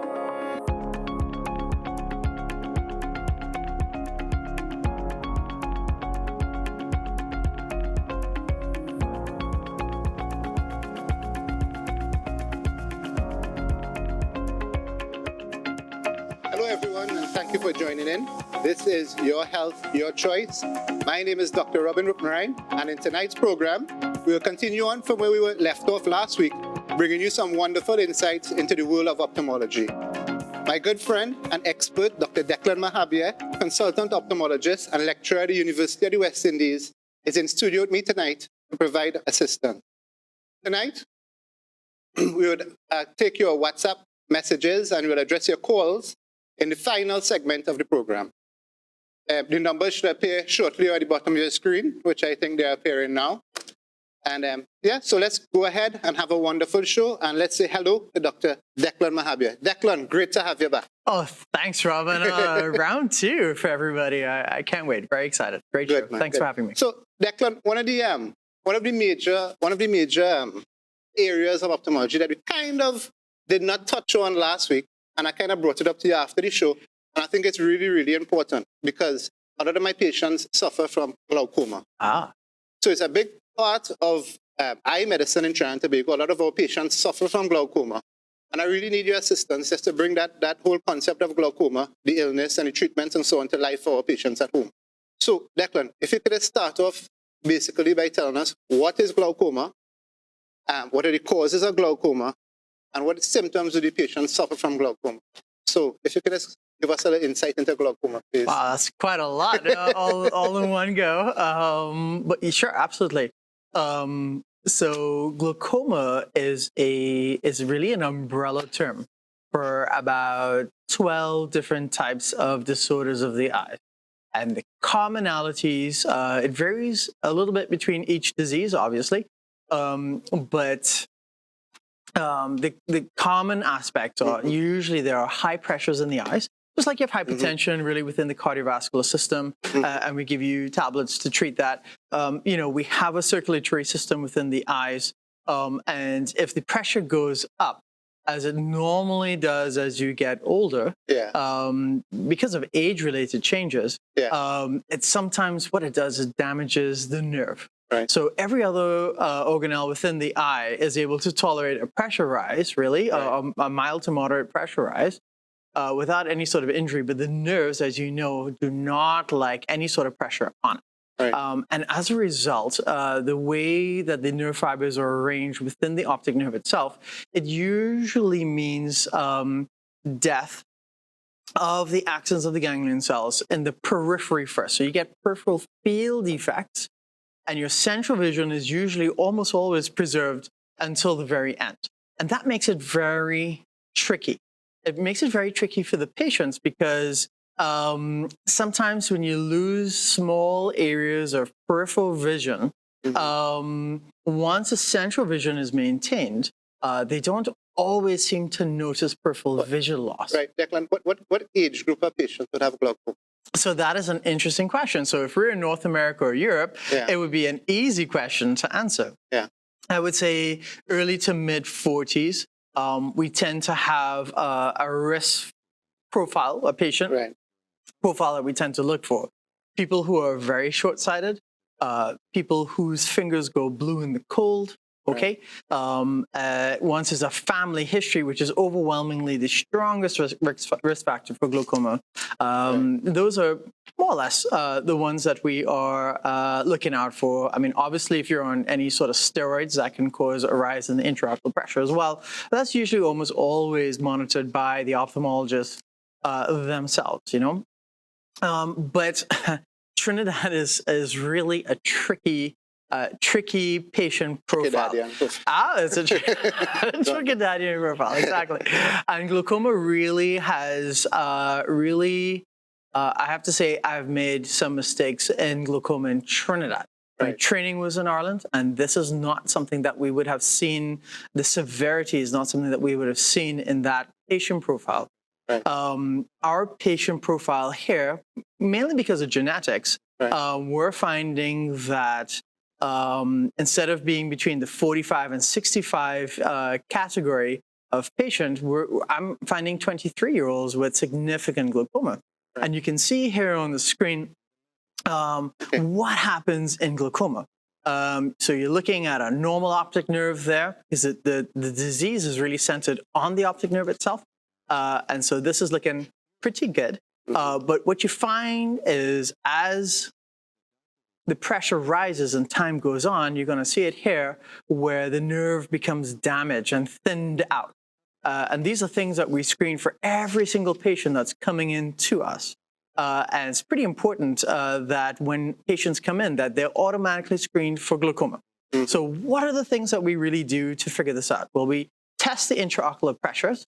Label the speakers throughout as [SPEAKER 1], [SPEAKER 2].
[SPEAKER 1] Hello everyone, and thank you for joining in. This is Your Health, Your Choice. My name is Dr. Roopnarine, and in tonight's program, we will continue on from where we were left off last week, bringing you some wonderful insights into the world of ophthalmology. My good friend and expert, Dr. Declan Mahabir, consultant ophthalmologist and lecturer at the University of the West Indies, is in studio with me tonight to provide assistance. Tonight, we would take your WhatsApp messages and we will address your calls in the final segment of the program. The numbers should appear shortly at the bottom of your screen, which I think they're appearing now. And so let's go ahead and have a wonderful show, and let's say hello to Dr. Declan Mahabir. Declan, great to have you back.
[SPEAKER 2] Oh, thanks, Robin. Round two for everybody. I can't wait. Very excited. Great show. Thanks for having me.
[SPEAKER 1] So, Declan, one of the major areas of ophthalmology that we kind of did not touch on last week, and I kind of brought it up to you after the show, and I think it's really, really important because a lot of my patients suffer from glaucoma. So it's a big part of eye medicine in Trinidad and Tobago. A lot of our patients suffer from glaucoma, and I really need your assistance just to bring that whole concept of glaucoma, the illness and the treatments and so on to life for our patients at home. So, Declan, if you could start off basically by telling us what is glaucoma, what are the causes of glaucoma, and what symptoms do the patients suffer from glaucoma? So if you could just give us a little insight into glaucoma, please.
[SPEAKER 2] Wow, that's quite a lot, all in one go. But sure, absolutely. So glaucoma is really an umbrella term for about 12 different types of disorders of the eye. And the commonalities, it varies a little bit between each disease, obviously. But the common aspects are usually there are high pressures in the eyes, just like you have hypertension really within the cardiovascular system, and we give you tablets to treat that. We have a circulatory system within the eyes, and if the pressure goes up, as it normally does as you get older, because of age-related changes, it's sometimes what it does is damages the nerve. Right. So every other organelle within the eye is able to tolerate a pressure rise, really, a mild to moderate pressure rise, without any sort of injury. But the nerves, as you know, do not like any sort of pressure on it. Right. And as a result, the way that the nerve fibers are arranged within the optic nerve itself, it usually means death of the axons of the ganglion cells in the periphery first. So you get peripheral field defects, and your central vision is usually almost always preserved until the very end. And that makes it very tricky. It makes it very tricky for the patients because sometimes when you lose small areas of peripheral vision, once a central vision is maintained, they don't always seem to notice peripheral vision loss.
[SPEAKER 1] Right, Declan, what age group of patients would have glaucoma?
[SPEAKER 2] So that is an interesting question. So if we're in North America or Europe, it would be an easy question to answer. I would say early to mid 40s, we tend to have a risk profile, a patient profile that we tend to look for. People who are very short-sighted, people whose fingers go blue in the cold, okay? Once there's a family history, which is overwhelmingly the strongest risk factor for glaucoma. Those are more or less the ones that we are looking out for. I mean, obviously, if you're on any sort of steroids, that can cause a rise in the intraocular pressure as well. But that's usually almost always monitored by the ophthalmologist themselves, you know? But Trinidad is really a tricky patient profile. It's a Trinidadian profile, exactly. And glaucoma really has I have to say I've made some mistakes in glaucoma in Trinidad. My training was in Ireland, and this is not something that we would have seen. The severity is not something that we would have seen in that patient profile. Our patient profile here, mainly because of genetics, we're finding that instead of being between the 45 and 65 category, of patients, I'm finding 23-year-olds with significant glaucoma.
[SPEAKER 1] Right.
[SPEAKER 2] And you can see here on the screen what happens in glaucoma. So you're looking at a normal optic nerve there, because the disease is really centered on the optic nerve itself. And so this is looking pretty good. But what you find is as the pressure rises and time goes on, you're going to see it here where the nerve becomes damaged and thinned out. And these are things that we screen for every single patient that's coming in to us. And it's pretty important that when patients come in, that they're automatically screened for glaucoma. So what are the things that we really do to figure this out? Well, we test the intraocular pressures.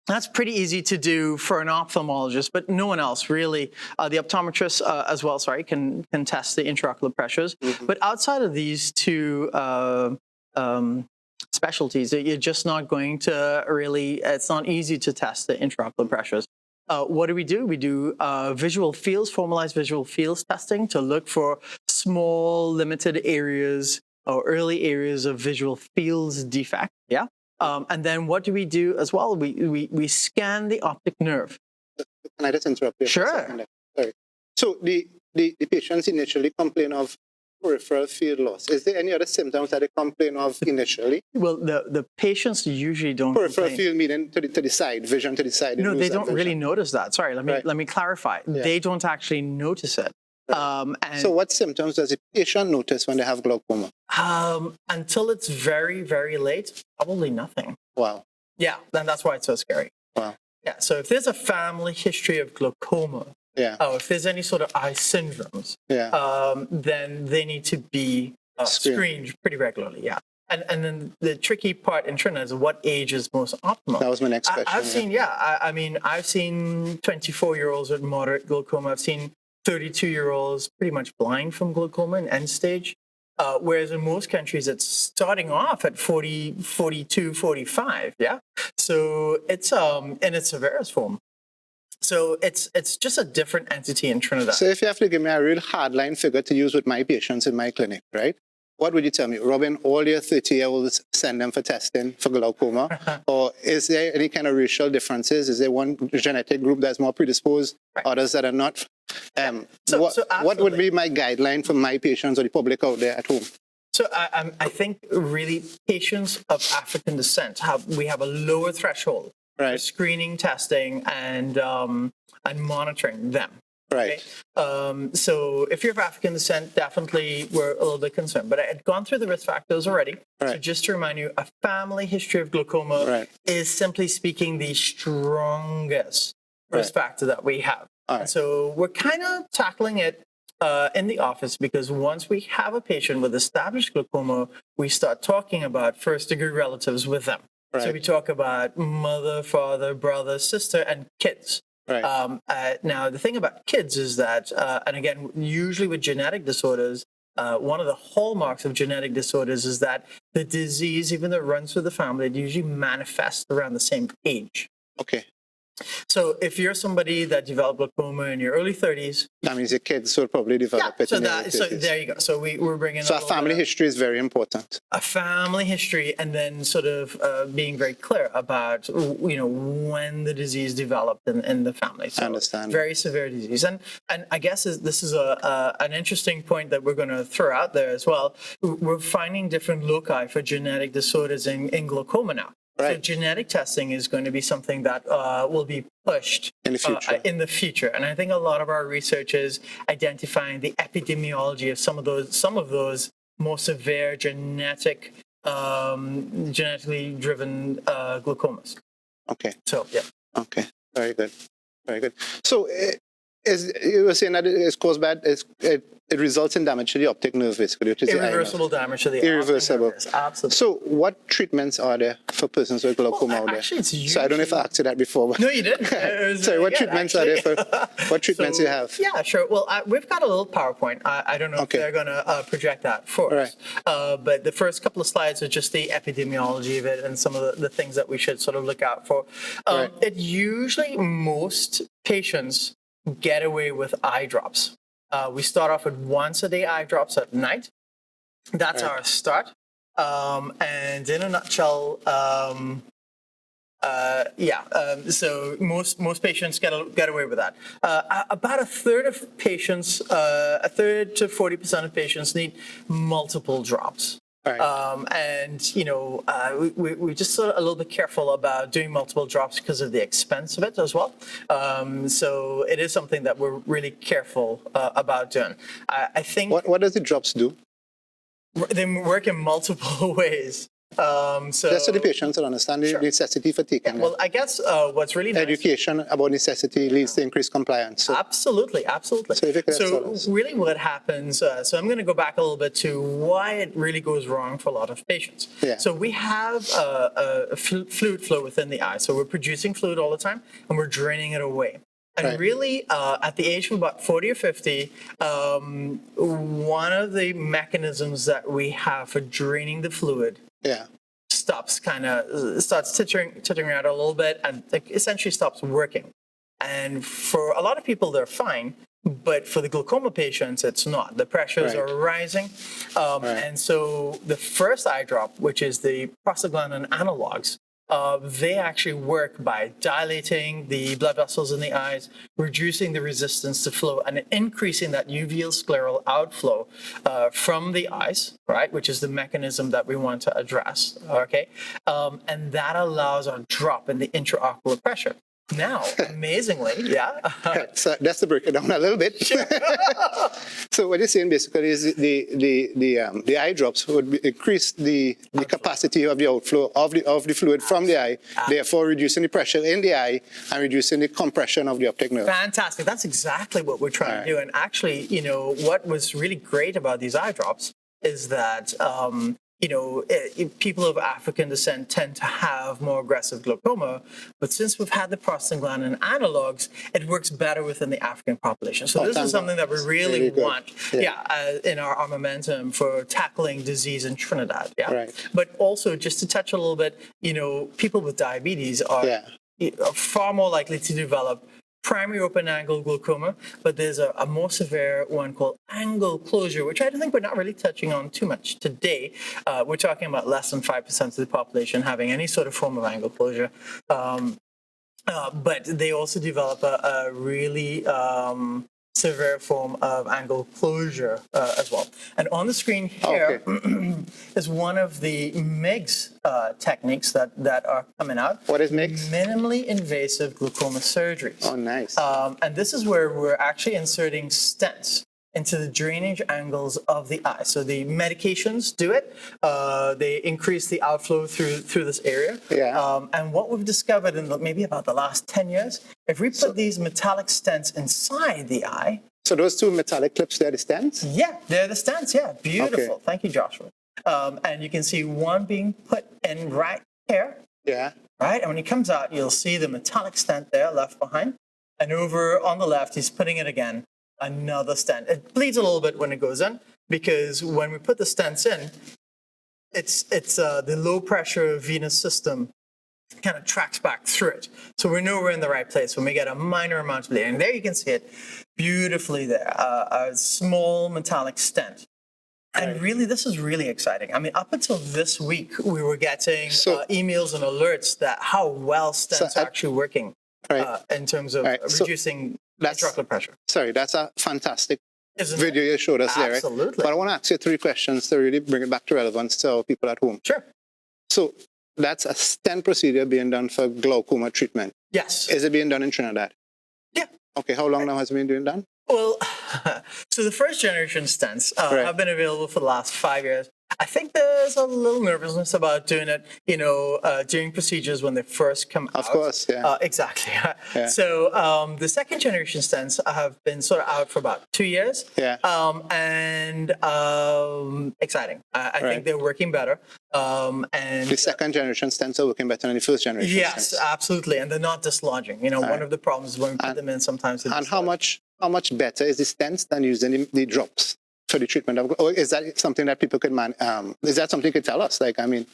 [SPEAKER 2] That's pretty easy to do for an ophthalmologist, but no one else really. The optometrist as well, can test the intraocular pressures. But outside of these two specialties, you're just not going to really, it's not easy to test the intraocular pressures. What do? We do visual fields, formalized visual fields testing to look for small, limited areas or early areas of visual fields defect. Yeah. And then what do we do as well? We scan the optic nerve.
[SPEAKER 1] Can I just interrupt you?
[SPEAKER 2] Sure.
[SPEAKER 1] Sorry. So the patients initially complain of peripheral field loss. Is there any other symptoms that they complain of initially?
[SPEAKER 2] Well, the patients usually don't
[SPEAKER 1] peripheral
[SPEAKER 2] complain.
[SPEAKER 1] field meaning to the side, vision to the side.
[SPEAKER 2] No, they don't really notice that. Sorry, let me clarify.
[SPEAKER 1] Yeah.
[SPEAKER 2] They don't actually notice it.
[SPEAKER 1] Right.
[SPEAKER 2] And
[SPEAKER 1] so what symptoms does the patient notice when they have glaucoma?
[SPEAKER 2] Until it's very, very late, probably nothing.
[SPEAKER 1] Wow.
[SPEAKER 2] Yeah, then that's why it's so scary.
[SPEAKER 1] Wow.
[SPEAKER 2] Yeah, so if there's a family history of glaucoma, if there's any sort of eye syndromes, then they need to be screened pretty regularly, yeah. And then the tricky part in Trinidad is what age is most optimal.
[SPEAKER 1] That was my next question.
[SPEAKER 2] I've seen 24-year-olds with moderate glaucoma. I've seen 32-year-olds pretty much blind from glaucoma in end stage. Whereas in most countries, it's starting off at 40, 42, 45, yeah? So it's in its severest form. So it's just a different entity in Trinidad.
[SPEAKER 1] So if you have to give me a real hardline figure to use with my patients in my clinic, right? What would you tell me? Robin, all your 30-year-olds, send them for testing for glaucoma? Or is there any kind of racial differences? Is there one genetic group that's more predisposed, others that are not? What would be my guideline for my patients or the public out there at home?
[SPEAKER 2] So I think really patients of African descent we have a lower threshold for screening, testing, and monitoring them. Right. So if you're of African descent, definitely we're a little bit concerned. But I had gone through the risk factors already. So just to remind you, a family history of glaucoma is simply speaking the strongest risk factor that we have. And so we're kind of tackling it in the office because once we have a patient with established glaucoma, we start talking about first-degree relatives with them. So we talk about mother, father, brother, sister, and kids. Now, the thing about kids is that, and again, usually with genetic disorders, one of the hallmarks of genetic disorders is that the disease, even though it runs through the family, it usually manifests around the same age.
[SPEAKER 1] Okay.
[SPEAKER 2] So if you're somebody that developed glaucoma in your early 30s,
[SPEAKER 1] that means your kids will probably develop it. So
[SPEAKER 2] there you go. So we're bringing.
[SPEAKER 1] So a family history is very important.
[SPEAKER 2] A family history, and then sort of being very clear about when the disease developed in the family. So
[SPEAKER 1] I understand.
[SPEAKER 2] Very severe disease, and I guess this is an interesting point that we're going to throw out there as well. We're finding different loci for genetic disorders in glaucoma now. So genetic testing is going to be something that will be pushed
[SPEAKER 1] in the future.
[SPEAKER 2] And I think a lot of our research is identifying the epidemiology of some of those more severe genetically driven glaucomas.
[SPEAKER 1] Okay.
[SPEAKER 2] So yeah.
[SPEAKER 1] Okay. Very good. Very good. So you were saying that it's caused by it results in damage to the optic nerve, basically, which is
[SPEAKER 2] irreversible damage to the
[SPEAKER 1] irreversible.
[SPEAKER 2] Optic nerve. Absolutely.
[SPEAKER 1] So, what treatments are there for persons with glaucoma out there?
[SPEAKER 2] Actually, it's usually...
[SPEAKER 1] So, I don't know if I asked you that before. But...
[SPEAKER 2] No, you didn't.
[SPEAKER 1] Sorry, what treatments are there for? What treatments do you have?
[SPEAKER 2] Yeah, sure. Well, we've got a little PowerPoint. I don't know if they're going to project that for us. But the first couple of slides are just the epidemiology of it and some of the things that we should sort of look out for. It usually most patients get away with eye drops. We start off with once a day eye drops at night. That's our start. And in a nutshell, so most patients get away with that. About a third of patients, a third to 40% of patients need multiple drops.
[SPEAKER 1] Right.
[SPEAKER 2] We're just sort of a little bit careful about doing multiple drops because of the expense of it as well. So it is something that we're really careful about doing. I think.
[SPEAKER 1] What does the drops do?
[SPEAKER 2] They work in multiple ways.
[SPEAKER 1] Just so the patients will understand the necessity for taking them.
[SPEAKER 2] Well, I guess what's really nice.
[SPEAKER 1] Education about necessity leads to increased compliance. So.
[SPEAKER 2] Absolutely. So really what happens, so I'm going to go back a little bit to why it really goes wrong for a lot of patients.
[SPEAKER 1] Yeah.
[SPEAKER 2] So we have a fluid flow within the eye. So we're producing fluid all the time and we're draining it away. And really, at the age of about 40 or 50, one of the mechanisms that we have for draining the fluid starts tittering out a little bit and essentially stops working. And for a lot of people, they're fine. But for the glaucoma patients, it's not. The pressures are rising. And so the first eye drop, which is the prostaglandin analogs, they actually work by dilating the blood vessels in the eyes, reducing the resistance to flow, and increasing that uveal scleral outflow from the eyes, right, which is the mechanism that we want to address, okay? And that allows a drop in the intraocular pressure. Now, amazingly,
[SPEAKER 1] so that's to break it down a little bit. So what you're saying basically is the eye drops would increase the capacity of the outflow of the fluid from the eye, therefore reducing the pressure in the eye and reducing the compression of the optic nerve.
[SPEAKER 2] Fantastic. That's exactly what we're trying to do. And actually, what was really great about these eye drops is that people of African descent tend to have more aggressive glaucoma, but since we've had the prostaglandin analogs, it works better within the African population. So this is something that we really want, in our armamentum for tackling disease in Trinidad. But also, just to touch a little bit, people with diabetes are far more likely to develop primary open-angle glaucoma, but there's a more severe one called angle closure, which I think we're not really touching on too much today. We're talking about less than 5% of the population having any sort of form of angle closure. But they also develop a really severe form of angle closure as well. And on the screen here is one of the MIGS techniques that are coming out.
[SPEAKER 1] What is MIGS?
[SPEAKER 2] Minimally invasive glaucoma surgeries.
[SPEAKER 1] Oh, nice.
[SPEAKER 2] And this is where we're actually inserting stents into the drainage angles of the eye. So the medications do it. They increase the outflow through this area. And what we've discovered in maybe about the last 10 years, if we put these metallic stents inside the eye.
[SPEAKER 1] So those two metallic clips, they're the stents?
[SPEAKER 2] Yeah, they're the stents, Beautiful. Thank you, Joshua. And you can see one being put in right here. Right, and when he comes out, you'll see the metallic stent there left behind. And over on the left, he's putting it again. Another stent. It bleeds a little bit when it goes in because when we put the stents in, it's the low pressure venous system kind of tracks back through it. So we know we're in the right place when we get a minor amount of bleeding. And there you can see it beautifully there, a small metallic stent. And really, this is really exciting. I mean, up until this week, we were getting emails and alerts that how well stents are actually working in terms of reducing intraocular pressure.
[SPEAKER 1] Sorry, that's a fantastic video you showed us there.
[SPEAKER 2] Absolutely.
[SPEAKER 1] But I want to ask you 3 questions to really bring it back to relevance to people at home.
[SPEAKER 2] Sure.
[SPEAKER 1] So that's a stent procedure being done for glaucoma treatment.
[SPEAKER 2] Yes.
[SPEAKER 1] Is it being done in Trinidad?
[SPEAKER 2] Yeah.
[SPEAKER 1] Okay, how long now has it been being done?
[SPEAKER 2] Well, so the first generation stents have been available for the last 5 years. I think there's a little nervousness about doing it, during procedures when they first come out.
[SPEAKER 1] Of course,
[SPEAKER 2] exactly. So the second generation stents have been sort of out for about 2 years. And exciting. I think they're working better. And
[SPEAKER 1] the second generation stents are working better than the first generation
[SPEAKER 2] Yes,
[SPEAKER 1] stents.
[SPEAKER 2] Absolutely. And they're not dislodging. One of the problems when we put them in sometimes.
[SPEAKER 1] And how much better is the stents than using the drops for the treatment of, or is that something that people could is that something you could tell us? Like, I mean,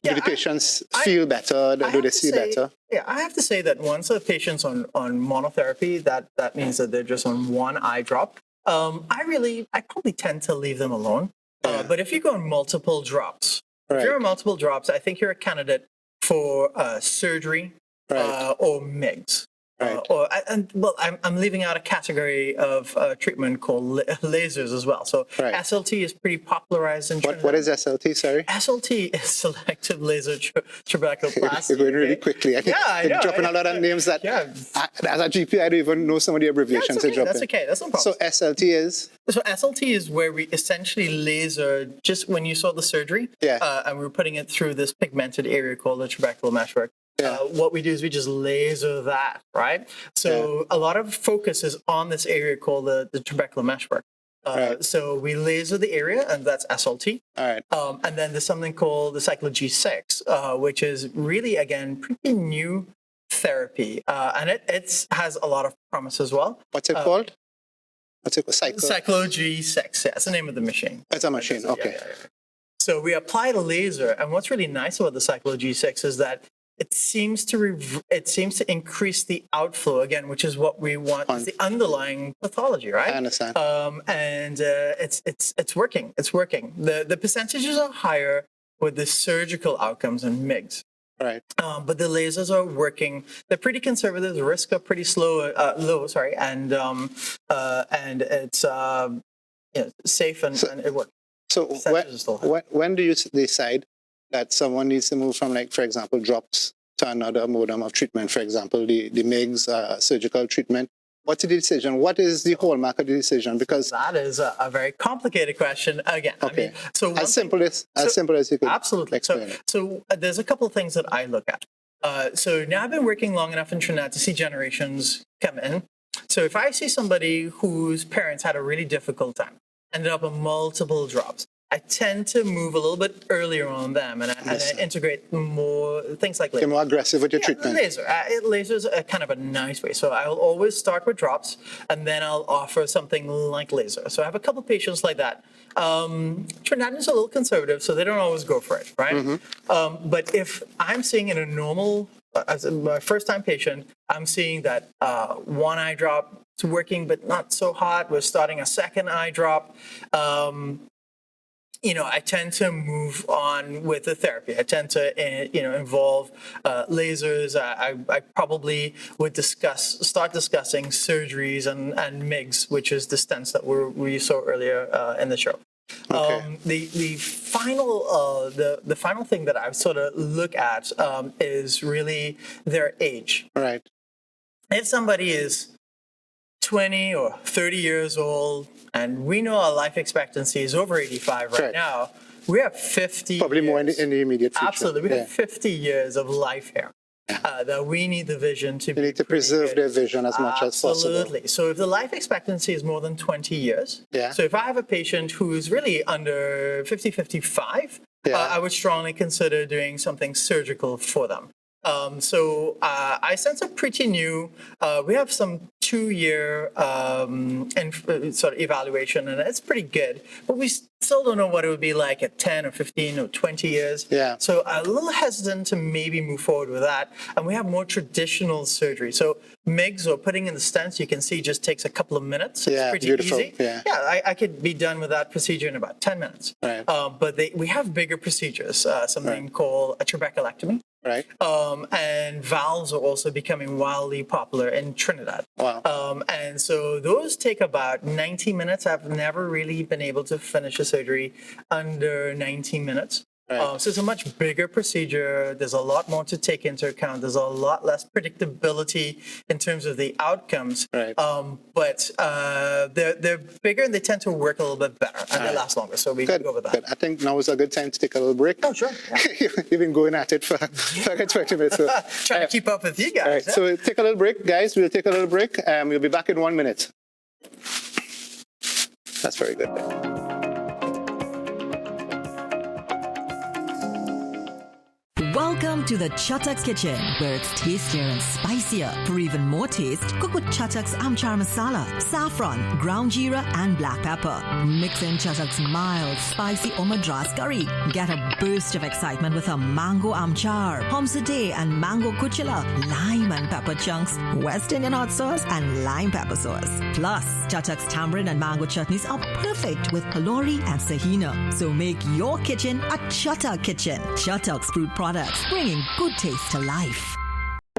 [SPEAKER 1] do the patients feel better? Do they see better?
[SPEAKER 2] Yeah, I have to say that once a patient's on monotherapy, that means that they're just on one eye drop. I probably tend to leave them alone. But if you go on multiple drops, If you're on multiple drops, I think you're a candidate for surgery or MIGS.
[SPEAKER 1] Right.
[SPEAKER 2] I'm leaving out a category of treatment called lasers as well. So SLT is pretty popularized in Trinidad.
[SPEAKER 1] What is SLT? Sorry.
[SPEAKER 2] SLT is selective laser trabeculoplasty.
[SPEAKER 1] You're going really quickly. I know. Dropping a lot of names that as a GP, I don't even know some of the abbreviations.
[SPEAKER 2] That's okay. That's no problem.
[SPEAKER 1] So SLT is?
[SPEAKER 2] So SLT is where we essentially laser just when you saw the surgery, and we were putting it through this pigmented area called the trabecular meshwork. What we do is we just laser that, right? So a lot of focus is on this area called the trabecular meshwork. So we laser the area, and that's SLT.
[SPEAKER 1] All right.
[SPEAKER 2] And then there's something called the cyclo G6, which is really, again, pretty new therapy. And it has a lot of promise as well.
[SPEAKER 1] What's it called? What's it called?
[SPEAKER 2] Cyclo G6, that's the name of the machine.
[SPEAKER 1] It's a machine, okay.
[SPEAKER 2] So we apply the laser, and what's really nice about the cyclo G6 is that it seems to increase the outflow again, which is what we want. It's the underlying pathology, right?
[SPEAKER 1] I understand.
[SPEAKER 2] And it's working. It's working. The percentages are higher with the surgical outcomes in MIGS.
[SPEAKER 1] Right.
[SPEAKER 2] But the lasers are working. They're pretty conservative. The risks are pretty low. And it's safe and it works.
[SPEAKER 1] So when do you decide that someone needs to move from, like, for example, drops to another modem of treatment, for example, the MIGS surgical treatment? What's the decision? What is the hallmark of the decision? Because
[SPEAKER 2] that is a very complicated question. Again,
[SPEAKER 1] okay.
[SPEAKER 2] I mean, so
[SPEAKER 1] as simple as you could.
[SPEAKER 2] Absolutely.
[SPEAKER 1] Explain it.
[SPEAKER 2] So there's a couple of things that I look at. So now I've been working long enough in Trinidad to see generations come in. So if I see somebody whose parents had a really difficult time, ended up on multiple drops, I tend to move a little bit earlier on them, and I integrate more things like laser.
[SPEAKER 1] You're more aggressive with your treatment.
[SPEAKER 2] Laser's a kind of a nice way. So I'll always start with drops, and then I'll offer something like laser. So I have a couple patients like that. Trinidadians are a little conservative, so they don't always go for it, right? Mm-hmm. But if I'm seeing in a normal, as my first-time patient, I'm seeing that one eye drop is working, but not so hot. We're starting a second eye drop. I tend to move on with the therapy. I tend to, involve lasers. I probably would start discussing surgeries and MIGS, which is the stents that we saw earlier in the show.
[SPEAKER 1] Okay.
[SPEAKER 2] The final thing that I sort of look at is really their age.
[SPEAKER 1] Right.
[SPEAKER 2] If somebody is 20 or 30 years old, and we know our life expectancy is over 85 right now, we have 50
[SPEAKER 1] Probably
[SPEAKER 2] years.
[SPEAKER 1] more in the immediate future.
[SPEAKER 2] Absolutely. We have 50 years of life here that we need the vision to
[SPEAKER 1] You need to preserve their vision as much as possible.
[SPEAKER 2] Absolutely. So if the life expectancy is more than 20 years, so if I have a patient who's really under 50, 55, I would strongly consider doing something surgical for them. So iSense are pretty new. We have some 2-year sort of evaluation, and it's pretty good. But we still don't know what it would be like at 10 or 15 or 20 years. So I'm a little hesitant to maybe move forward with that. And we have more traditional surgery. So MIGS, or putting in the stents, you can see just takes a couple of minutes. It's pretty easy. I could be done with that procedure in about 10 minutes.
[SPEAKER 1] Right.
[SPEAKER 2] But we have bigger procedures, something called a trabeculectomy.
[SPEAKER 1] Right.
[SPEAKER 2] And valves are also becoming wildly popular in Trinidad.
[SPEAKER 1] Wow.
[SPEAKER 2] And so those take about 90 minutes. I've never really been able to finish a surgery under 90 minutes.
[SPEAKER 1] Right.
[SPEAKER 2] So it's a much bigger procedure. There's a lot more to take into account. There's a lot less predictability in terms of the outcomes.
[SPEAKER 1] Right.
[SPEAKER 2] But they're bigger, and they tend to work a little bit better, and they last longer. So we can go with that.
[SPEAKER 1] Good. I think now is a good time to take a little break.
[SPEAKER 2] Oh, sure. Yeah.
[SPEAKER 1] You've been going at it for 20 minutes. So.
[SPEAKER 2] Trying to keep up with you guys.
[SPEAKER 1] All right. So we'll take a little break, guys. We'll take a little break. We'll be back in 1 minute. That's very good.
[SPEAKER 3] Welcome to the Chuttock's Kitchen, where it's tastier and spicier. For even more taste, cook with Chuttock's Amchar Masala, saffron, ground jeera, and black pepper. Mix in Chuttock's mild, spicy or madras curry. Get a burst of excitement with a mango amchar, homsade and mango kuchila, lime and pepper chunks, West Indian hot sauce, and lime pepper sauce. Plus, Chuttock's tamarind and mango chutneys are perfect with kalori and sahina. So make your kitchen a Chuttock kitchen. Chuttock's fruit products, bringing good taste to life.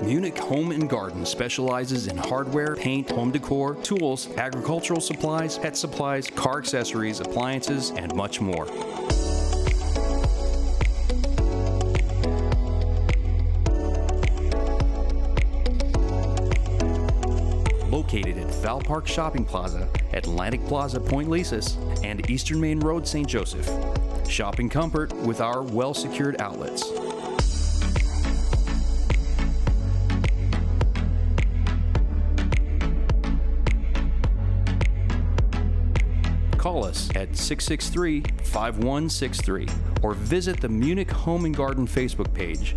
[SPEAKER 4] Munich Home and Garden specializes in hardware, paint, home decor, tools, agricultural supplies, pet supplies, car accessories, appliances, and much more. Located at Val Park Shopping Plaza, Atlantic Plaza, Point Lisas, and Eastern Main Road, St. Joseph. Shopping comfort with our well-secured outlets. Call us at 663-5163 or visit the Munich Home and Garden Facebook page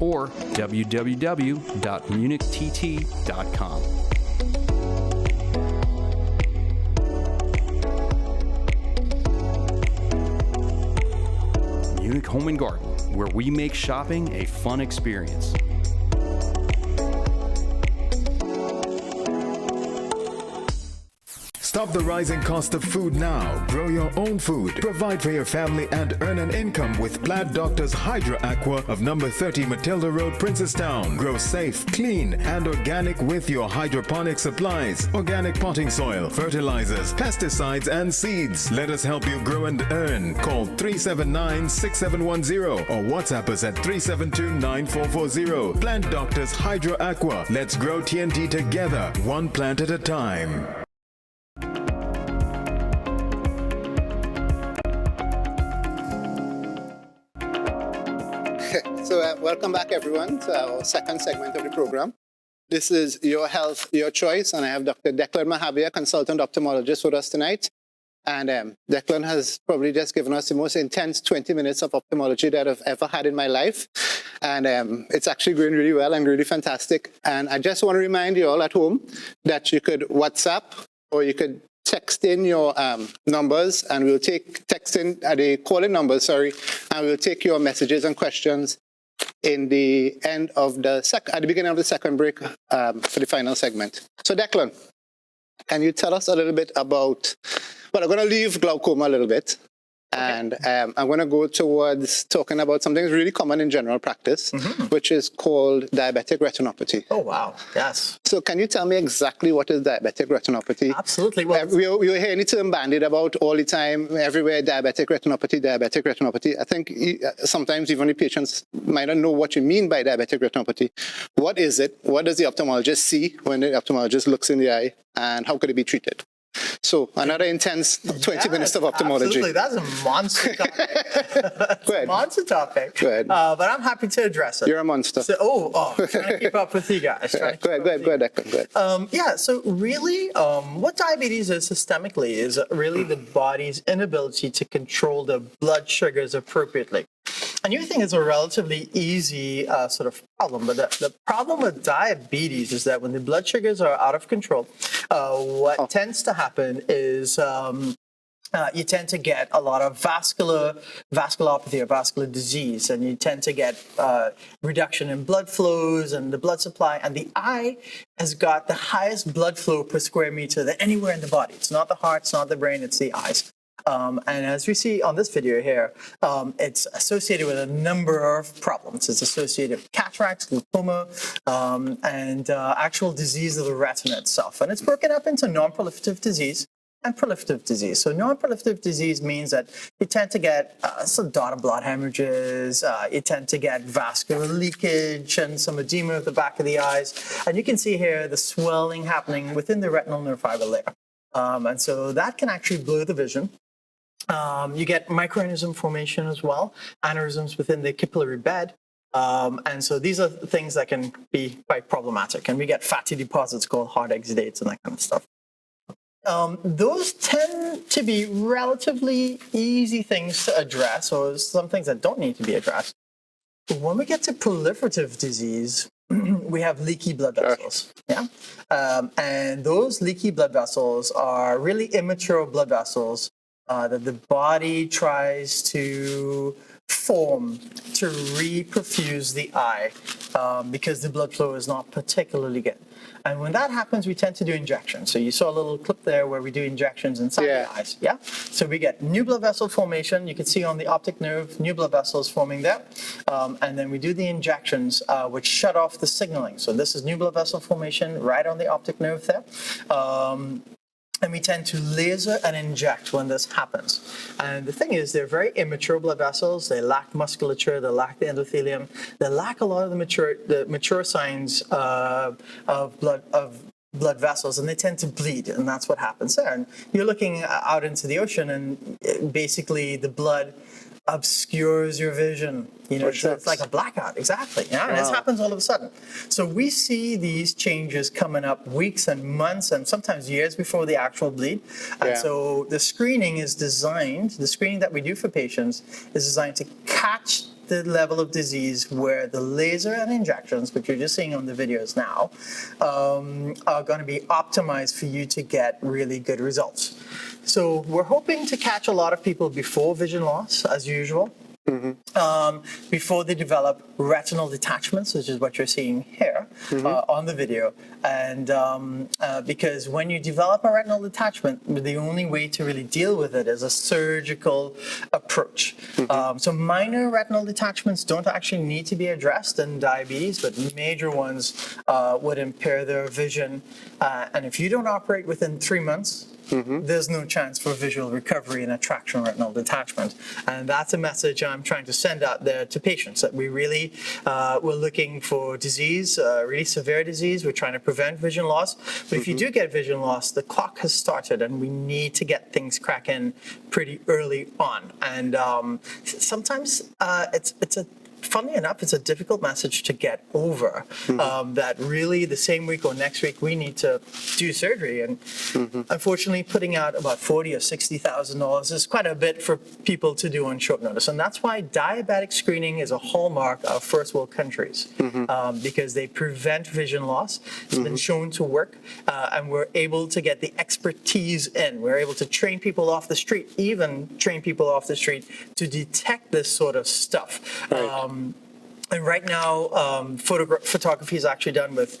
[SPEAKER 4] or www.municht.com. Munich Home and Garden, where we make shopping a fun experience.
[SPEAKER 5] Stop the rising cost of food now. Grow your own food. Provide for your family and earn an income with Plant Doctor's Hydro Aqua of number 30 Matilda Road, Princestown. Grow safe, clean, and organic with your hydroponic supplies, organic potting soil, fertilizers, pesticides, and seeds. Let us help you grow and earn. Call 379-6710 or WhatsApp us at 372-9440. Plant Doctor's Hydro Aqua. Let's grow TNT together, one plant at a time.
[SPEAKER 1] So welcome back, everyone, to our second segment of the program. This is Your Health, Your Choice, and I have Dr. Declan Mahabir, consultant ophthalmologist, with us tonight. And Declan has probably just given us the most intense 20 minutes of ophthalmology that I've ever had in my life. And it's actually going really well and really fantastic. And I just want to remind you all at home that you could WhatsApp or you could text in your numbers, and we'll take the call-in numbers, and we'll take your messages and questions in the end of the at the beginning of the second break for the final segment. So Declan, can you tell us a little bit about, well, I'm going to leave glaucoma a little bit. Okay. And I'm going to go towards talking about something that's really common in general practice, which is called diabetic retinopathy.
[SPEAKER 2] Oh, wow. Yes.
[SPEAKER 1] So can you tell me exactly what is diabetic retinopathy?
[SPEAKER 2] Absolutely. Well,
[SPEAKER 1] we were hearing the term bandied about all the time, everywhere, diabetic retinopathy, diabetic retinopathy. I think sometimes even the patients might not know what you mean by diabetic retinopathy. What is it? What does the ophthalmologist see when the ophthalmologist looks in the eye? And how could it be treated? So another intense 20 minutes of ophthalmology.
[SPEAKER 2] Absolutely, that's a monster topic.
[SPEAKER 1] Go ahead.
[SPEAKER 2] Monster topic.
[SPEAKER 1] Go ahead.
[SPEAKER 2] But I'm happy to address it.
[SPEAKER 1] You're a monster.
[SPEAKER 2] So, trying to keep up with you guys.
[SPEAKER 1] Go ahead, Declan. Go ahead.
[SPEAKER 2] So really, what diabetes is systemically is really the body's inability to control the blood sugars appropriately. And you think it's a relatively easy sort of problem, but the problem with diabetes is that when the blood sugars are out of control, what tends to happen is you tend to get a lot of vasculopathy or vascular disease, and you tend to get reduction in blood flows and the blood supply, and the eye has got the highest blood flow per square meter than anywhere in the body. It's not the heart, it's not the brain, it's the eyes. And as we see on this video here, it's associated with a number of problems. It's associated with cataracts, glaucoma, and actual disease of the retina itself. And it's broken up into non-proliferative disease and proliferative disease. So non-proliferative disease means that you tend to get some daughter blood hemorrhages, you tend to get vascular leakage and some edema at the back of the eyes. And you can see here the swelling happening within the retinal nerve fiber layer. And so that can actually blur the vision. You get microaneurysm formation as well, aneurysms within the capillary bed. And so these are things that can be quite problematic. And we get fatty deposits called hard exudates and that kind of stuff. Those tend to be relatively easy things to address, or some things that don't need to be addressed. when we get to proliferative disease, we have leaky blood vessels. Yeah. And those leaky blood vessels are really immature blood vessels that the body tries to form to reperfuse the eye because the blood flow is not particularly good. And when that happens, we tend to do injections. So you saw a little clip there where we do injections inside the eyes. Yeah. So we get new blood vessel formation. You can see on the optic nerve, new blood vessels forming there. And then we do the injections, which shut off the signaling. So this is new blood vessel formation right on the optic nerve there. And we tend to laser and inject when this happens. And the thing is, they're very immature blood vessels. They lack musculature. They lack the endothelium. They lack a lot of the mature signs of blood vessels, and they tend to bleed, and that's what happens there. And you're looking out into the ocean, and basically the blood obscures your vision. You know, it's like a blackout. Exactly. Yeah, and this happens all of a sudden. So we see these changes coming up weeks and months and sometimes years before the actual bleed. And so the screening that we do for patients is designed to catch the level of disease where the laser and injections, which you're just seeing on the videos now, are going to be optimized for you to get really good results. So we're hoping to catch a lot of people before vision loss, as usual. Before they develop retinal detachments, which is what you're seeing here on the video. And because when you develop a retinal detachment, the only way to really deal with it is a surgical approach. So minor retinal detachments don't actually need to be addressed in diabetes, but major ones would impair their vision. And if you don't operate within 3 months, there's no chance for visual recovery in a traction retinal detachment. And that's a message I'm trying to send out there to patients, that we really, we're looking for disease, really severe disease. We're trying to prevent vision loss. But if you do get vision loss, the clock has started, and we need to get things cracking pretty early on. And sometimes funny enough, it's a difficult message to get over, that really the same week or next week we need to do surgery. And unfortunately, putting out about $40,000 or $60,000 is quite a bit for people to do on short notice. And that's why diabetic screening is a hallmark of first world countries, because they prevent vision loss. It's been shown to work, and we're able to get the expertise in. We're able to train people off the street, to detect this sort of stuff. And right now, photography is actually done with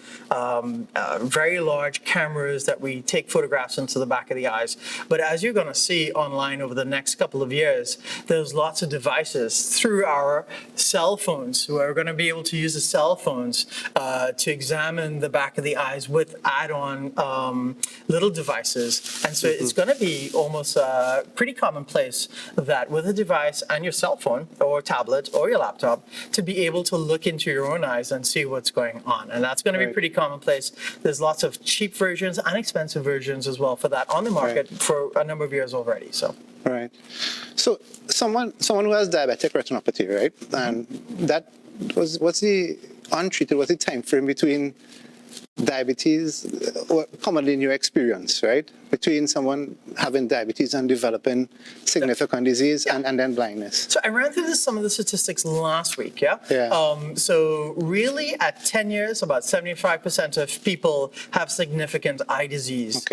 [SPEAKER 2] very large cameras that we take photographs into the back of the eyes. But as you're going to see online over the next couple of years, there's lots of devices through our cell phones. We're going to be able to use the cell phones to examine the back of the eyes with add-on little devices. And so it's going to be almost pretty commonplace that with a device and your cell phone or tablet or your laptop to be able to look into your own eyes and see what's going on. And that's going to be pretty commonplace. There's lots of cheap versions and expensive versions as well for that on the market for a number of years already. So.
[SPEAKER 1] Right. So someone who has diabetic retinopathy, right? And that what's the time frame between diabetes, or commonly in your experience, right? Between someone having diabetes and developing significant disease and then blindness.
[SPEAKER 2] So I ran through some of the statistics last week, so really at 10 years, about 75% of people have significant eye disease.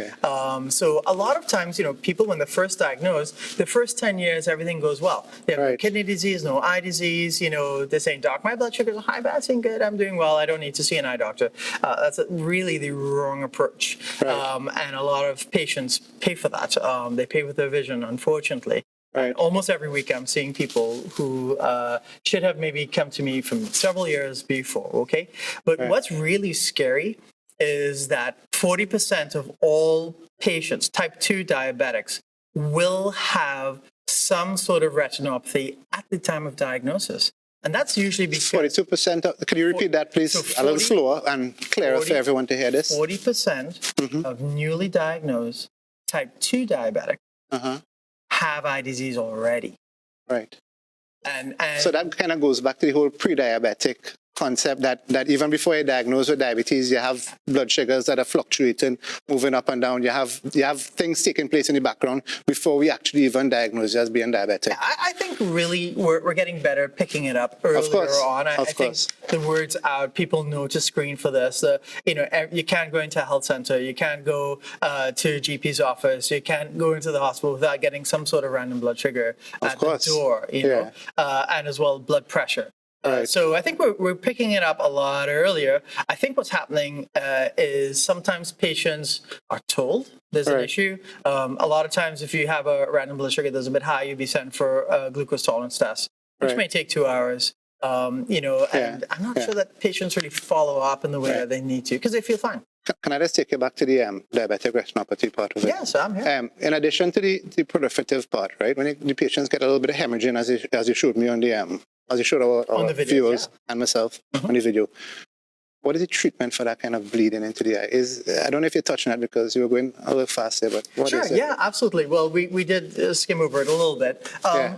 [SPEAKER 2] So a lot of times, people when they're first diagnosed, the first 10 years, everything goes well. They have no kidney disease, no eye disease, they're saying, doc, my blood sugars are high, but I'm doing good, I'm doing well, I don't need to see an eye doctor. That's really the wrong approach. And a lot of patients pay for that. They pay with their vision, unfortunately. And almost every week I'm seeing people who should have maybe come to me from several years before, okay? But what's really scary is that 40% of all patients, type 2 diabetics, will have some sort of retinopathy at the time of diagnosis. And that's usually because
[SPEAKER 1] 42%. Could you repeat that, please, a little slower and clearer for everyone to hear this?
[SPEAKER 2] 40% of newly diagnosed type 2 diabetics have eye disease already.
[SPEAKER 1] Right.
[SPEAKER 2] And
[SPEAKER 1] so that kind of goes back to the whole pre-diabetic concept that even before you're diagnosed with diabetes, you have blood sugars that are fluctuating, moving up and down. You have things taking place in the background before we actually even diagnose you as being diabetic.
[SPEAKER 2] I think really we're getting better at picking it up earlier on. I think the word's out. People know to screen for this. You can't go into a health center. You can't go to a GP's office. You can't go into the hospital without getting some sort of random blood sugar at the door. And as well blood pressure. So I think we're picking it up a lot earlier. I think what's happening is sometimes patients are told there's an issue. A lot of times if you have a random blood sugar that's a bit high, you'll be sent for a glucose tolerance test, which may take 2 hours. And I'm not sure that patients really follow up in the way that they need to because they feel fine.
[SPEAKER 1] Can I just take you back to the diabetic retinopathy part of it?
[SPEAKER 2] Yes, I'm here.
[SPEAKER 1] In addition to the proliferative part, right? When the patients get a little bit of hemorrhaging, as you showed me on the as you showed our viewers and myself on the video. What is the treatment for that kind of bleeding into the eye? I don't know if you touched on that because you were going a little fast there, but what is it?
[SPEAKER 2] Yeah, absolutely. Well, we did skim over it a little bit.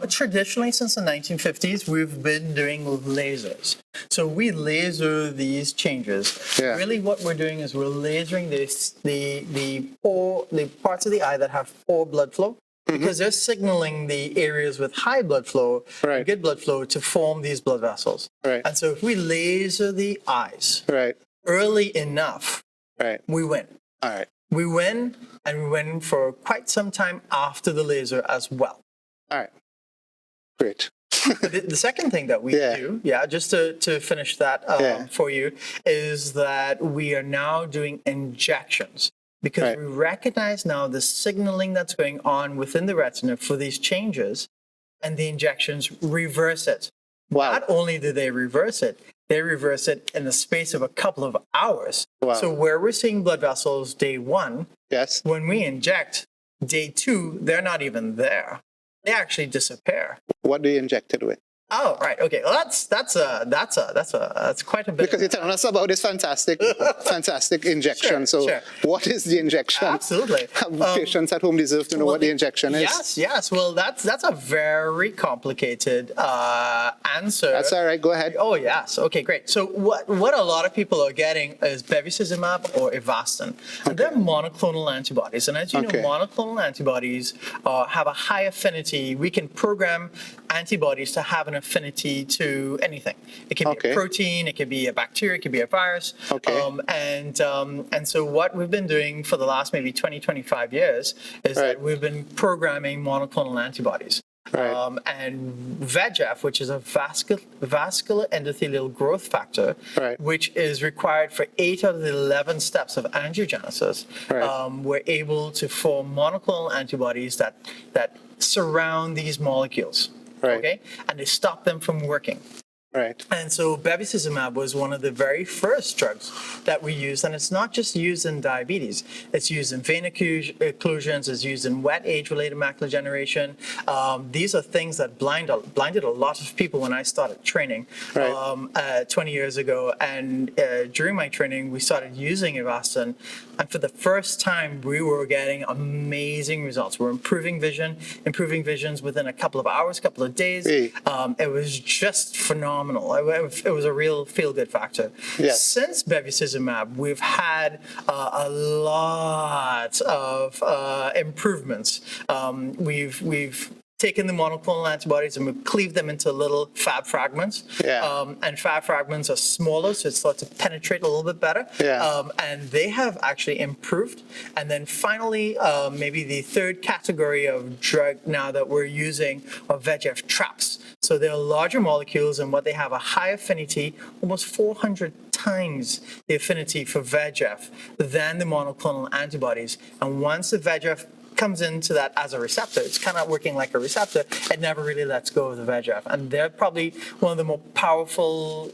[SPEAKER 2] Traditionally, since the 1950s, we've been doing lasers. So we laser these changes. Really what we're doing is we're lasering the parts of the eye that have poor blood flow. Because they're signaling the areas with high blood flow, good blood flow, to form these blood vessels. And so if we laser the eyes early enough, we win. We win, and we win for quite some time after the laser as well.
[SPEAKER 1] Great.
[SPEAKER 2] The second thing that we do, just to finish that for you, is that we are now doing injections. Because we recognize now the signaling that's going on within the retina for these changes, and the injections reverse it. Not only do they reverse it in the space of a couple of hours. So where we're seeing blood vessels day 1, when we inject day 2, they're not even there. They actually disappear.
[SPEAKER 1] What do you inject it with?
[SPEAKER 2] Oh, right. Okay. Well, that's quite a bit.
[SPEAKER 1] Because you're telling us about this fantastic injection. What is the injection?
[SPEAKER 2] Absolutely.
[SPEAKER 1] Patients at home deserve to know what the injection is.
[SPEAKER 2] Yes. Well, that's a very complicated answer.
[SPEAKER 1] That's all right. Go ahead.
[SPEAKER 2] Oh, yes. Okay, great. So what a lot of people are getting is bevacizumab or Avastin. And they're monoclonal antibodies. And as you know, monoclonal antibodies have a high affinity. We can program antibodies to have an affinity to anything. It can be a protein, it can be a bacteria, it can be a virus. And so what we've been doing for the last maybe 20, 25 years is that we've been programming monoclonal antibodies. And VEGF, which is a vascular endothelial growth factor, which is required for 8 out of the 11 steps of angiogenesis, we're able to form monoclonal antibodies that surround these molecules. And they stop them from working. And so bevacizumab was one of the very first drugs that we used, and it's not just used in diabetes. It's used in vein occlusions, it's used in wet age-related macular degeneration. These are things that blinded a lot of people when I started training 20 years ago. And during my training, we started using Avastin, and for the first time, we were getting amazing results. We're improving visions within a couple of hours, couple of days. It was just phenomenal. It was a real feel-good factor. Since bevacizumab, we've had a lot of improvements. We've taken the monoclonal antibodies and we've cleaved them into little fab fragments. And fab fragments are smaller, so it starts to penetrate a little bit better. And they have actually improved. And then finally, maybe the third category of drug now that we're using are VEGF traps. So they're larger molecules, and what they have a high affinity, almost 400 times the affinity for VEGF than the monoclonal antibodies. And once the VEGF comes into that as a receptor, it's kind of working like a receptor, it never really lets go of the VEGF. And they're probably one of the more powerful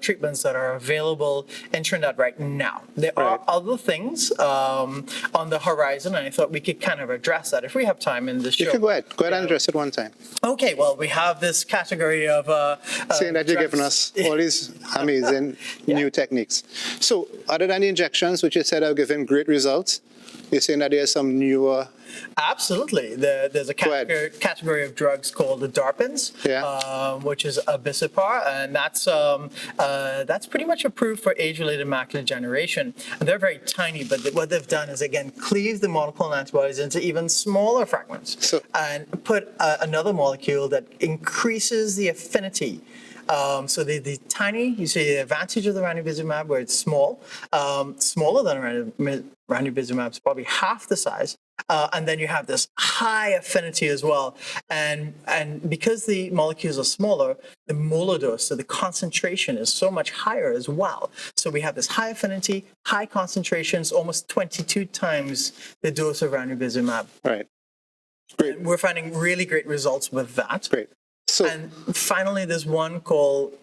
[SPEAKER 2] treatments that are available in Trinidad right now. There are other things on the horizon, and I thought we could kind of address that if we have time in this show.
[SPEAKER 1] You can go ahead and address it one time.
[SPEAKER 2] Okay, well, we have this category of
[SPEAKER 1] saying that you're giving us all these amazing new techniques. So other than the injections, which you said are giving great results, you're saying that there's some newer or?
[SPEAKER 2] Absolutely. There's a category of drugs called the DARPins, which is abicipar, and that's pretty much approved for age-related macular degeneration. And they're very tiny, but what they've done is, again, cleave the monoclonal antibodies into even smaller fragments and put another molecule that increases the affinity. So the tiny, you see the advantage of the ranibizumab where it's small, smaller than ranibizumab, it's probably half the size. And then you have this high affinity as well. And because the molecules are smaller, the molar dose, so the concentration is so much higher as well. So we have this high affinity, high concentrations, almost 22 times the dose of ranibizumab.
[SPEAKER 1] Right. Great.
[SPEAKER 2] And we're finding really great results with that.
[SPEAKER 1] Great. So,
[SPEAKER 2] and finally, there's one called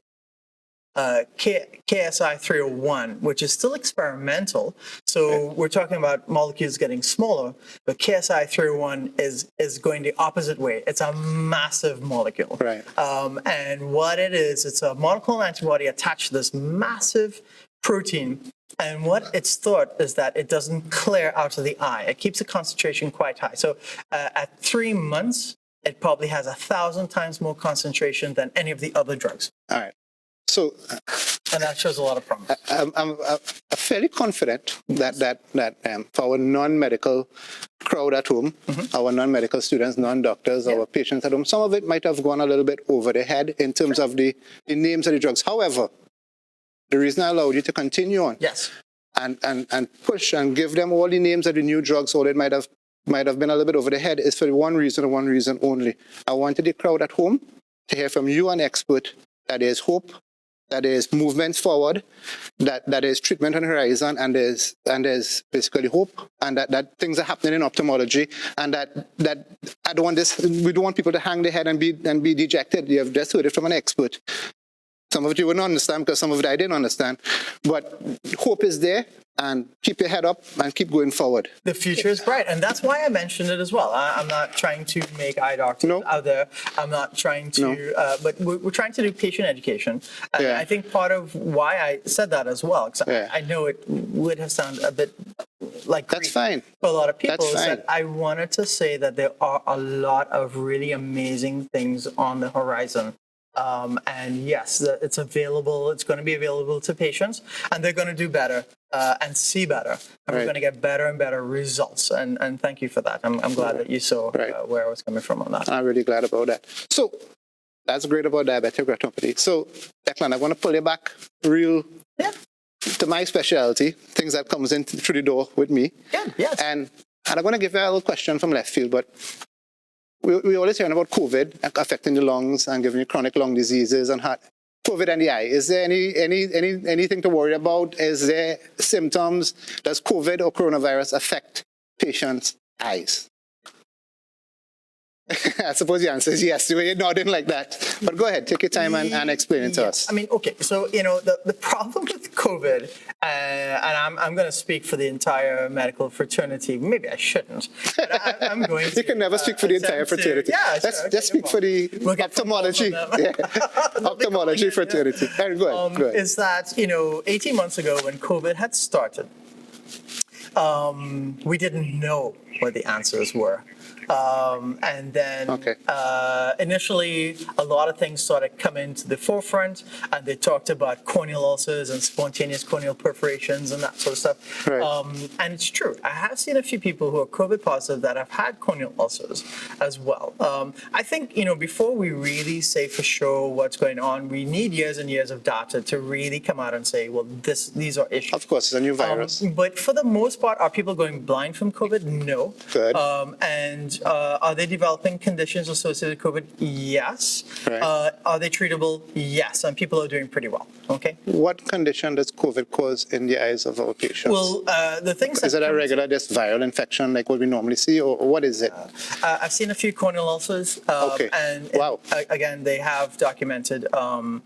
[SPEAKER 2] KSI 301, which is still experimental. So we're talking about molecules getting smaller, but KSI 301 is going the opposite way. It's a massive molecule.
[SPEAKER 1] Right.
[SPEAKER 2] And what it is, it's a monoclonal antibody attached to this massive protein. And what it's thought is that it doesn't clear out of the eye. It keeps the concentration quite high. So at 3 months, it probably has 1,000 times more concentration than any of the other drugs.
[SPEAKER 1] All right. So,
[SPEAKER 2] and that shows a lot of promise.
[SPEAKER 1] I'm fairly confident that for our non-medical crowd at home, our non-medical students, non-doctors, our patients at home, some of it might have gone a little bit over the head in terms of the names of the drugs. However, the reason I allowed you to continue on and push and give them all the names of the new drugs, all it might have been a little bit over the head, is for one reason and one reason only. I wanted the crowd at home to hear from you, an expert, that there's hope, that there's movements forward, that there's treatment on the horizon, and there's basically hope, and that things are happening in ophthalmology, and that I don't want this. We don't want people to hang their head and be dejected. You have just heard it from an expert. Some of it you wouldn't understand because some of it I didn't understand, but hope is there. And keep your head up and keep going forward.
[SPEAKER 2] The future is bright. And that's why I mentioned it as well. I'm not trying to make eye doctors out there. I'm not trying to, but we're trying to do patient education. And I think part of why I said that as well, because I know it would have sounded a bit like
[SPEAKER 1] that's fine
[SPEAKER 2] for a lot of people, is that I wanted to say that there are a lot of really amazing things on the horizon. And yes, it's available. It's going to be available to patients, and they're going to do better and see better, and we're going to get better and better results. And thank you for that. I'm glad that you saw where I was coming from on that.
[SPEAKER 1] I'm really glad about that. So that's great about diabetic retinopathy. So Declan, I want to pull you back real to my specialty, things that comes in through the door with me. And I'm going to give you a little question from left field, but we always hearing about COVID affecting the lungs and giving you chronic lung diseases and heart. COVID and the eye. Is there anything to worry about? Is there symptoms? Does COVID or coronavirus affect patients' eyes? I suppose the answer is yes. You're nodding like that. But go ahead, take your time and explain it to us.
[SPEAKER 2] I mean, okay, so, the problem with COVID, and I'm going to speak for the entire medical fraternity. Maybe I shouldn't, but I'm going to.
[SPEAKER 1] You can never speak for the entire fraternity. Let's speak for the ophthalmology. Ophthalmology fraternity. Go ahead.
[SPEAKER 2] Is that, 18 months ago when COVID had started, we didn't know what the answers were. And then initially, a lot of things started coming to the forefront, and they talked about corneal ulcers and spontaneous corneal perforations and that sort of stuff. And it's true. I have seen a few people who are COVID positive that have had corneal ulcers as well. I think, before we really say for sure what's going on, we need years and years of data to really come out and say, well, these are issues.
[SPEAKER 1] Of course, it's a new virus.
[SPEAKER 2] But for the most part, are people going blind from COVID? No.
[SPEAKER 1] Good.
[SPEAKER 2] And are they developing conditions associated with COVID? Yes. Are they treatable? Yes. And people are doing pretty well. Okay.
[SPEAKER 1] What condition does COVID cause in the eyes of our patients?
[SPEAKER 2] Well, the things
[SPEAKER 1] is it a regular just viral infection like what we normally see, or what is it?
[SPEAKER 2] I've seen a few corneal ulcers. And again, they have documented. Do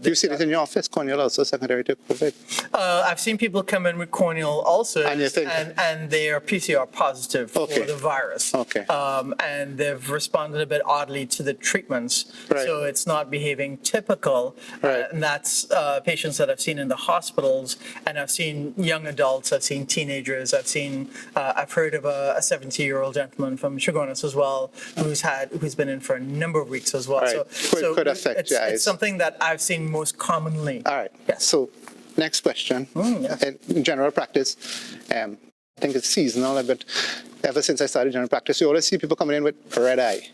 [SPEAKER 1] you see this in your office, corneal ulcers secondary to COVID?
[SPEAKER 2] I've seen people come in with corneal ulcers,
[SPEAKER 1] and you think,
[SPEAKER 2] and they are PCR positive for the virus.
[SPEAKER 1] Okay.
[SPEAKER 2] And they've responded a bit oddly to the treatments.
[SPEAKER 1] Right.
[SPEAKER 2] So it's not behaving typical.
[SPEAKER 1] Right.
[SPEAKER 2] And that's patients that I've seen in the hospitals, and I've seen young adults, I've seen teenagers, I've heard of a 70-year-old gentleman from Chaguanas as well, who's been in for a number of weeks as well.
[SPEAKER 1] Right.
[SPEAKER 2] So
[SPEAKER 1] Could affect your eyes.
[SPEAKER 2] It's something that I've seen most commonly.
[SPEAKER 1] All right.
[SPEAKER 2] Yes.
[SPEAKER 1] So next question.
[SPEAKER 2] Yes.
[SPEAKER 1] In general practice, I think it's seasonal, but ever since I started general practice, you always see people coming in with red eye,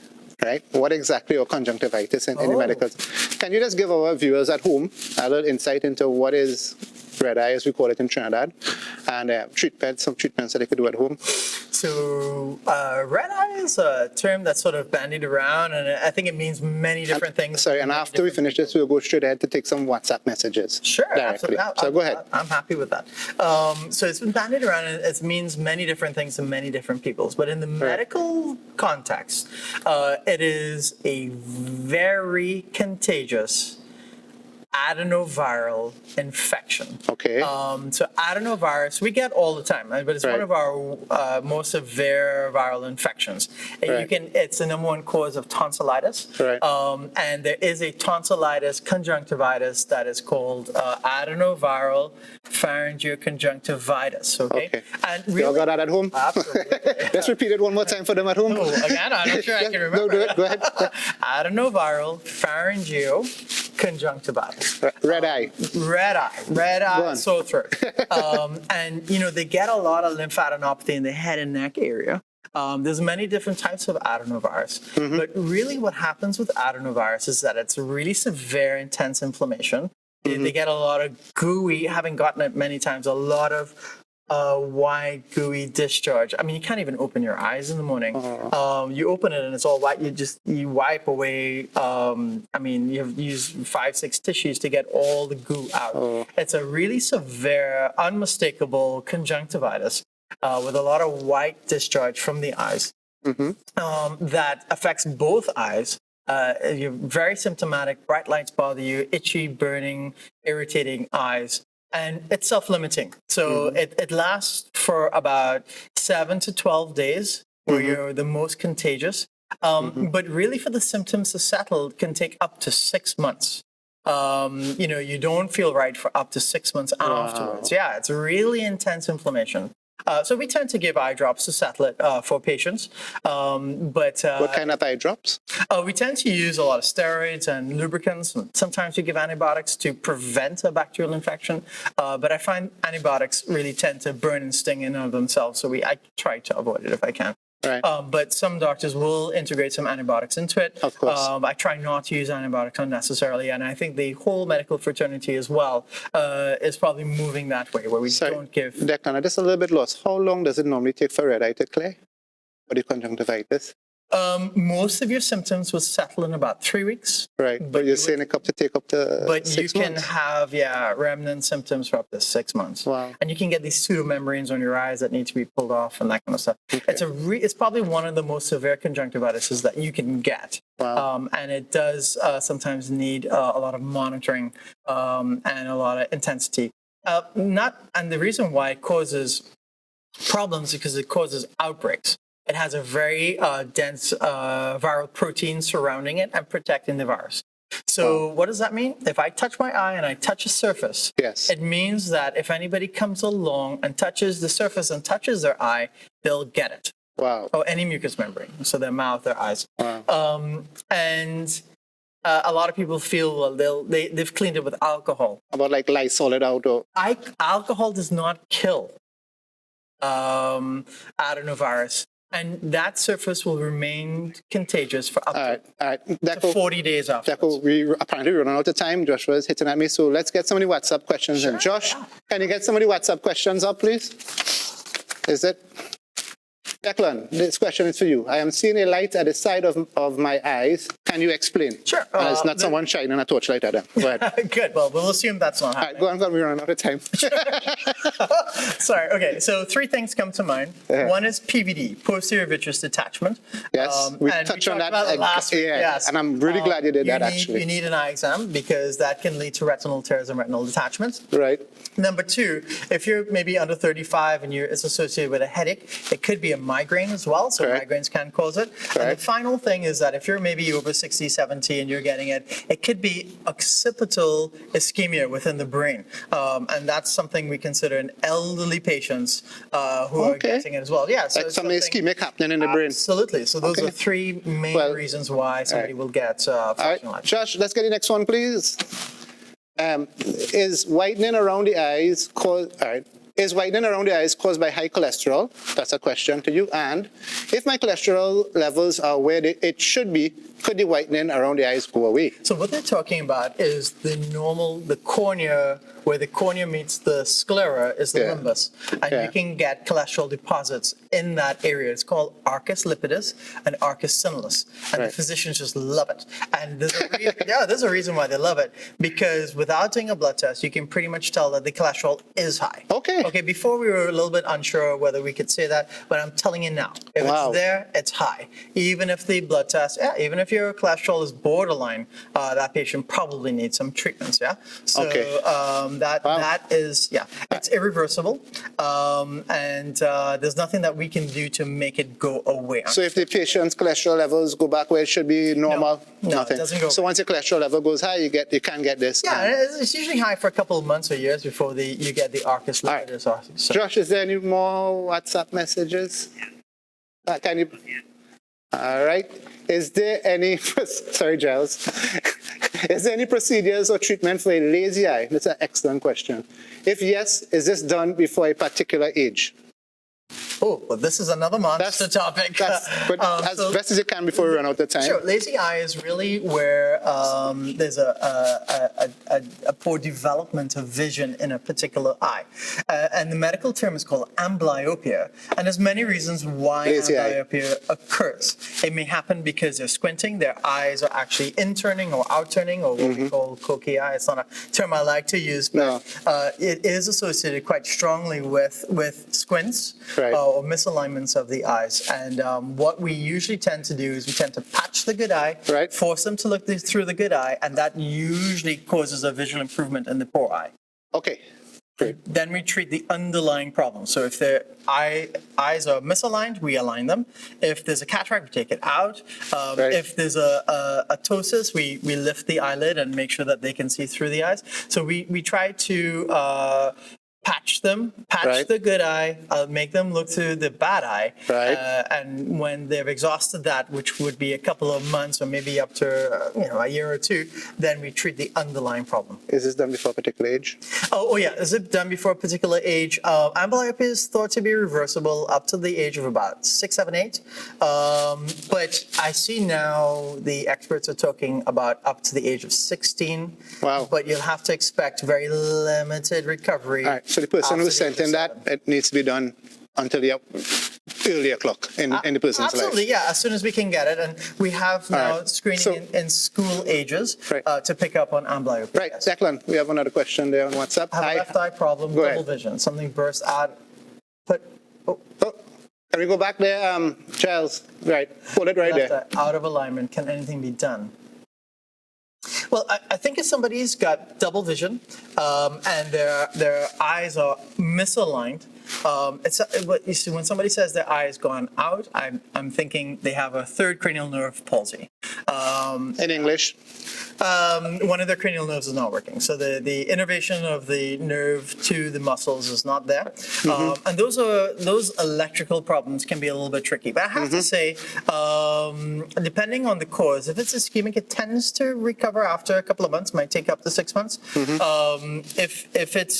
[SPEAKER 1] right? What exactly, or conjunctivitis in the medicals? Can you just give our viewers at home a little insight into what is red eye, as we call it in Trinidad, and some treatments that they could do at home?
[SPEAKER 2] So red eye is a term that's sort of bandied around, and I think it means many different things.
[SPEAKER 1] Sorry, and after we finish this, we'll go straight ahead to take some WhatsApp messages.
[SPEAKER 2] Sure,
[SPEAKER 1] directly.
[SPEAKER 2] absolutely.
[SPEAKER 1] So go ahead.
[SPEAKER 2] I'm happy with that. So it's been bandied around, and it means many different things to many different peoples. But in the medical context, it is a very contagious adenoviral infection.
[SPEAKER 1] Okay.
[SPEAKER 2] So adenovirus, we get all the time, right? But it's one of our most severe viral infections.
[SPEAKER 1] Right.
[SPEAKER 2] It's the number one cause of tonsillitis.
[SPEAKER 1] Right.
[SPEAKER 2] And there is a tonsillitis conjunctivitis that is called adenoviral pharyngeoconjunctivitis. Okay. And really,
[SPEAKER 1] you all got that at home?
[SPEAKER 2] Absolutely.
[SPEAKER 1] Let's repeat it one more time for them at home.
[SPEAKER 2] Oh, again, I'm not sure I can remember.
[SPEAKER 1] No, do it. Go ahead.
[SPEAKER 2] Adenoviral pharyngeoconjunctivitis.
[SPEAKER 1] Red eye.
[SPEAKER 2] Red eye, sore throat. And, they get a lot of lymphadenopathy in the head and neck area. There's many different types of adenovirus. But really what happens with adenovirus is that it's really severe, intense inflammation. They get a lot of gooey, having gotten it many times, a lot of white, gooey discharge. I mean, you can't even open your eyes in the morning. You open it and it's all white. You wipe away. You have used 5-6 tissues to get all the goo out. It's a really severe, unmistakable conjunctivitis with a lot of white discharge from the eyes that affects both eyes. You're very symptomatic. Bright lights bother you, itchy, burning, irritating eyes. And it's self-limiting. So it lasts for about 7 to 12 days where you're the most contagious. But really for the symptoms to settle can take up to 6 months. You don't feel right for up to 6 months afterwards. Yeah, it's really intense inflammation. So we tend to give eye drops to settle it for patients. What
[SPEAKER 1] kind of eye drops?
[SPEAKER 2] We tend to use a lot of steroids and lubricants. Sometimes we give antibiotics to prevent a bacterial infection. But I find antibiotics really tend to burn and sting in and of themselves. So I try to avoid it if I can.
[SPEAKER 1] Right.
[SPEAKER 2] But some doctors will integrate some antibiotics into it.
[SPEAKER 1] Of course.
[SPEAKER 2] I try not to use antibiotics unnecessarily, and I think the whole medical fraternity as well is probably moving that way, where we don't give...
[SPEAKER 1] Declan, I'm just a little bit lost. How long does it normally take for red eye to clear? For the conjunctivitis?
[SPEAKER 2] Most of your symptoms will settle in about 3 weeks.
[SPEAKER 1] Right, but you're saying it could take up to 6 months?
[SPEAKER 2] But you can have, remnant symptoms for up to 6 months.
[SPEAKER 1] Wow.
[SPEAKER 2] And you can get these pseudomembranes on your eyes that need to be pulled off and that kind of stuff.
[SPEAKER 1] Okay.
[SPEAKER 2] It's probably one of the most severe conjunctivitis that you can get.
[SPEAKER 1] Wow.
[SPEAKER 2] And it does sometimes need a lot of monitoring and a lot of intensity. And the reason why it causes problems is because it causes outbreaks. It has a very dense viral protein surrounding it and protecting the virus. So what does that mean? If I touch my eye and I touch a surface,
[SPEAKER 1] yes,
[SPEAKER 2] it means that if anybody comes along and touches the surface and touches their eye, they'll get it.
[SPEAKER 1] Wow.
[SPEAKER 2] Or any mucous membrane, so their mouth, their eyes.
[SPEAKER 1] Wow.
[SPEAKER 2] And a lot of people feel they've cleaned it with alcohol.
[SPEAKER 1] About like Lysol it out? Or...
[SPEAKER 2] Alcohol does not kill adenovirus. And that surface will remain contagious for up to 40 days afterwards.
[SPEAKER 1] We apparently run out of time. Joshua is hitting at me, so let's get some of the WhatsApp questions in. Josh, can you get some of the WhatsApp questions up, please? Is it? Declan, this question is for you. I am seeing a light at the side of my eyes. Can you explain?
[SPEAKER 2] Sure.
[SPEAKER 1] And it's not someone shining a torchlight at them. Go ahead.
[SPEAKER 2] Good. Well, we'll assume that's not
[SPEAKER 1] All
[SPEAKER 2] happening.
[SPEAKER 1] right, go on, we're running out of time.
[SPEAKER 2] Sorry. Okay. So 3 things come to mind.
[SPEAKER 1] Yeah.
[SPEAKER 2] One is PVD, posterior vitreous detachment.
[SPEAKER 1] Yes,
[SPEAKER 2] And
[SPEAKER 1] we touched on
[SPEAKER 2] talked
[SPEAKER 1] that
[SPEAKER 2] about it last week.
[SPEAKER 1] yeah,
[SPEAKER 2] Yes.
[SPEAKER 1] and I'm really glad you did that,
[SPEAKER 2] need,
[SPEAKER 1] actually.
[SPEAKER 2] You need an eye exam because that can lead to retinal tears and retinal detachments.
[SPEAKER 1] Right.
[SPEAKER 2] Number 2, if you're maybe under 35 and it's associated with a headache, it could be a migraine as well. So
[SPEAKER 1] Correct.
[SPEAKER 2] migraines can cause it. And the
[SPEAKER 1] Correct.
[SPEAKER 2] final thing is that if you're maybe over 60, 70 and you're getting it, it could be occipital ischemia within the brain. And that's something we consider in elderly patients who are
[SPEAKER 1] Okay.
[SPEAKER 2] getting it as well. Yeah. So
[SPEAKER 1] Like
[SPEAKER 2] it's
[SPEAKER 1] something
[SPEAKER 2] something-
[SPEAKER 1] ischemic happening in the brain.
[SPEAKER 2] Absolutely. So those
[SPEAKER 1] Okay.
[SPEAKER 2] are 3 main
[SPEAKER 1] Well,
[SPEAKER 2] reasons why somebody
[SPEAKER 1] right.
[SPEAKER 2] will get
[SPEAKER 1] All right,
[SPEAKER 2] flashing lights.
[SPEAKER 1] Josh, let's get the next one, please. Is whitening around the eyes caused? All right. Is whitening around the eyes caused by high cholesterol? That's a question to you. And if my cholesterol levels are where it should be, could the whitening around the eyes go away?
[SPEAKER 2] So what they're talking about is the cornea, where the cornea meets the sclera is the
[SPEAKER 1] Yeah.
[SPEAKER 2] limbus. And
[SPEAKER 1] Yeah.
[SPEAKER 2] you can get cholesterol deposits in that area. It's called arcus lipidus and arcus similis. And
[SPEAKER 1] Right.
[SPEAKER 2] the physicians just love it. And there's a reason why they love it. Because without doing a blood test, you can pretty much tell that the cholesterol is high.
[SPEAKER 1] Okay.
[SPEAKER 2] Okay, before we were a little bit unsure whether we could say that, but I'm telling you now. If
[SPEAKER 1] Wow.
[SPEAKER 2] it's there, it's high. Even if the blood test, even if your cholesterol is borderline, that patient probably needs some treatments, yeah? So
[SPEAKER 1] Okay.
[SPEAKER 2] that is, it's irreversible. And there's nothing that we can do to make it go away.
[SPEAKER 1] So if the patient's cholesterol levels go back where it should be normal,
[SPEAKER 2] No, it
[SPEAKER 1] nothing.
[SPEAKER 2] doesn't go
[SPEAKER 1] So once your cholesterol level goes high, you can get this.
[SPEAKER 2] Yeah, it's usually high for a couple of months or years before you get the arcus
[SPEAKER 1] right.
[SPEAKER 2] lipidus. So,
[SPEAKER 1] Josh, is there any more WhatsApp messages? Can you? All right. Is there any? Sorry, Giles. Is there any procedures or treatment for a lazy eye? That's an excellent question. If yes, is this done before a particular age?
[SPEAKER 2] oh, well, this is another monster topic.
[SPEAKER 1] But as
[SPEAKER 2] So-
[SPEAKER 1] best as you can before we run out of time.
[SPEAKER 2] Sure. Lazy eye is really where there's a poor development of vision in a particular eye. And the medical term is called amblyopia. And there's many reasons why
[SPEAKER 1] Lazy eye.
[SPEAKER 2] amblyopia occurs. It may happen because they're squinting, their eyes are actually in-turning or out-turning, or what we call cocky eye. It's not a term I like to use, but it is associated quite strongly with squints
[SPEAKER 1] Right.
[SPEAKER 2] or misalignments of the eyes. And what we usually tend to do is we tend to patch the good eye,
[SPEAKER 1] Right.
[SPEAKER 2] force them to look through the good eye, and that usually causes a visual improvement in the poor eye.
[SPEAKER 1] Okay. Great.
[SPEAKER 2] Then we treat the underlying problem. So if their eyes are misaligned, we align them. If there's a cataract, we take it out.
[SPEAKER 1] Right.
[SPEAKER 2] If there's a ptosis, we lift the eyelid and make sure that they can see through the eyes. So we try to patch
[SPEAKER 1] Right.
[SPEAKER 2] the good eye, make them look through the bad eye.
[SPEAKER 1] Right.
[SPEAKER 2] And when they've exhausted that, which would be a couple of months or maybe up to a year or two, then we treat the underlying problem.
[SPEAKER 1] Is this done before a particular age?
[SPEAKER 2] Oh yeah. Is it done before a particular age? Amblyopia is thought to be reversible up to the age of about 6, 7, 8. But I see now the experts are talking about up to the age of 16.
[SPEAKER 1] Wow.
[SPEAKER 2] But you'll have to expect very limited recovery.
[SPEAKER 1] All right. So the person who
[SPEAKER 2] after the
[SPEAKER 1] sent
[SPEAKER 2] age of
[SPEAKER 1] in that,
[SPEAKER 2] 7.
[SPEAKER 1] it needs to be done until the earlier clock in the person's
[SPEAKER 2] Absolutely,
[SPEAKER 1] life.
[SPEAKER 2] yeah. As soon as we can get it, and we have now
[SPEAKER 1] right.
[SPEAKER 2] screening
[SPEAKER 1] So-
[SPEAKER 2] in school ages
[SPEAKER 1] Right.
[SPEAKER 2] to pick up on amblyopia.
[SPEAKER 1] Right. Declan, we have another question there on WhatsApp.
[SPEAKER 2] Have a left eye problem,
[SPEAKER 1] Go
[SPEAKER 2] double
[SPEAKER 1] ahead.
[SPEAKER 2] vision, something burst out.
[SPEAKER 1] Oh, can we go back there, Giles? Right. Hold it right
[SPEAKER 2] Left
[SPEAKER 1] there.
[SPEAKER 2] eye out of alignment. Can anything be done? Well, I think if somebody's got double vision and their eyes are misaligned, it's what you see when somebody says their eye has gone out. I'm thinking they have a third cranial nerve palsy.
[SPEAKER 1] In English.
[SPEAKER 2] One of their cranial nerves is not working. So the innervation of the nerve to the muscles is not there. And those electrical problems can be a little bit tricky. But I have to say, depending on the cause, if it's ischemic, it tends to recover after a couple of months, might take up to 6 months. If it's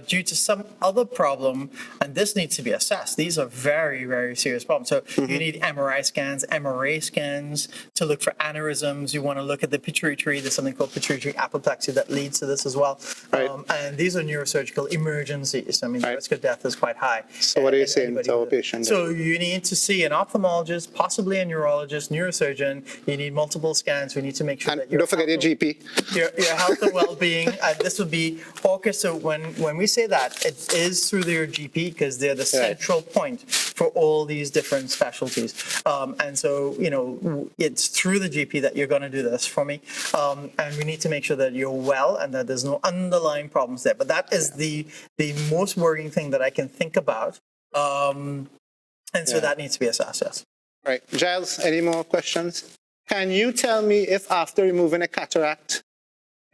[SPEAKER 2] due to some other problem, and this needs to be assessed. These are very, very serious problems. So you need MRI scans, MRA scans to look for aneurysms. You want to look at the pituitary. There's something called pituitary apoplexy that leads to this as well.
[SPEAKER 1] Right.
[SPEAKER 2] And these are neurosurgical emergencies. I mean, the risk of death is quite high.
[SPEAKER 1] So what are you saying to our patients?
[SPEAKER 2] So you need to see an ophthalmologist, possibly a neurologist, neurosurgeon. You need multiple scans. We need to make sure that
[SPEAKER 1] don't forget your GP.
[SPEAKER 2] Your health and well-being. This would be focused. So when we say that, it is through your GP because they're the central point for all these different specialties. And so, it's through the GP that you're going to do this for me. And we need to make sure that you're well and that there's no underlying problems there. But that is the most worrying thing that I can think about. And so that needs to be assessed, yes.
[SPEAKER 1] Right. Giles, any more questions? Can you tell me if after removing a cataract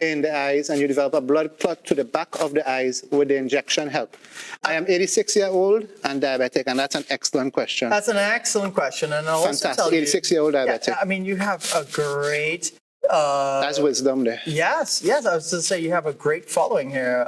[SPEAKER 1] in the eyes and you develop a blood clot to the back of the eyes, would the injection help? I am 86 years old and diabetic, and that's an excellent question.
[SPEAKER 2] That's an excellent question. And I'll also tell you,
[SPEAKER 1] 86-year-old diabetic.
[SPEAKER 2] Yeah, I mean, you have a great...
[SPEAKER 1] that's wisdom there.
[SPEAKER 2] Yes. I was to say you have a great following here.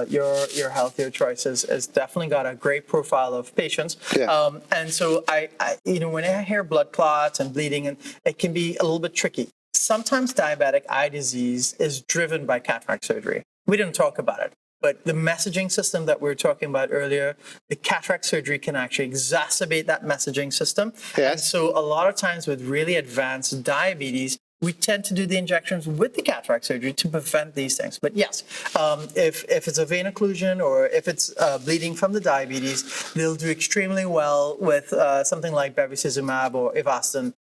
[SPEAKER 2] Your healthier choices has definitely got a great profile of patients.
[SPEAKER 1] Yeah.
[SPEAKER 2] And so I when I hear blood clots and bleeding, and it can be a little bit tricky. Sometimes diabetic eye disease is driven by cataract surgery. We didn't talk about it, but the messaging system that we were talking about earlier, the cataract surgery can actually exacerbate that messaging system.
[SPEAKER 1] Yes.
[SPEAKER 2] And so a lot of times with really advanced diabetes, we tend to do the injections with the cataract surgery to prevent these things. But yes, if it's a vein occlusion or if it's bleeding from the diabetes, they'll do extremely well with something like bevacizumab or Avastin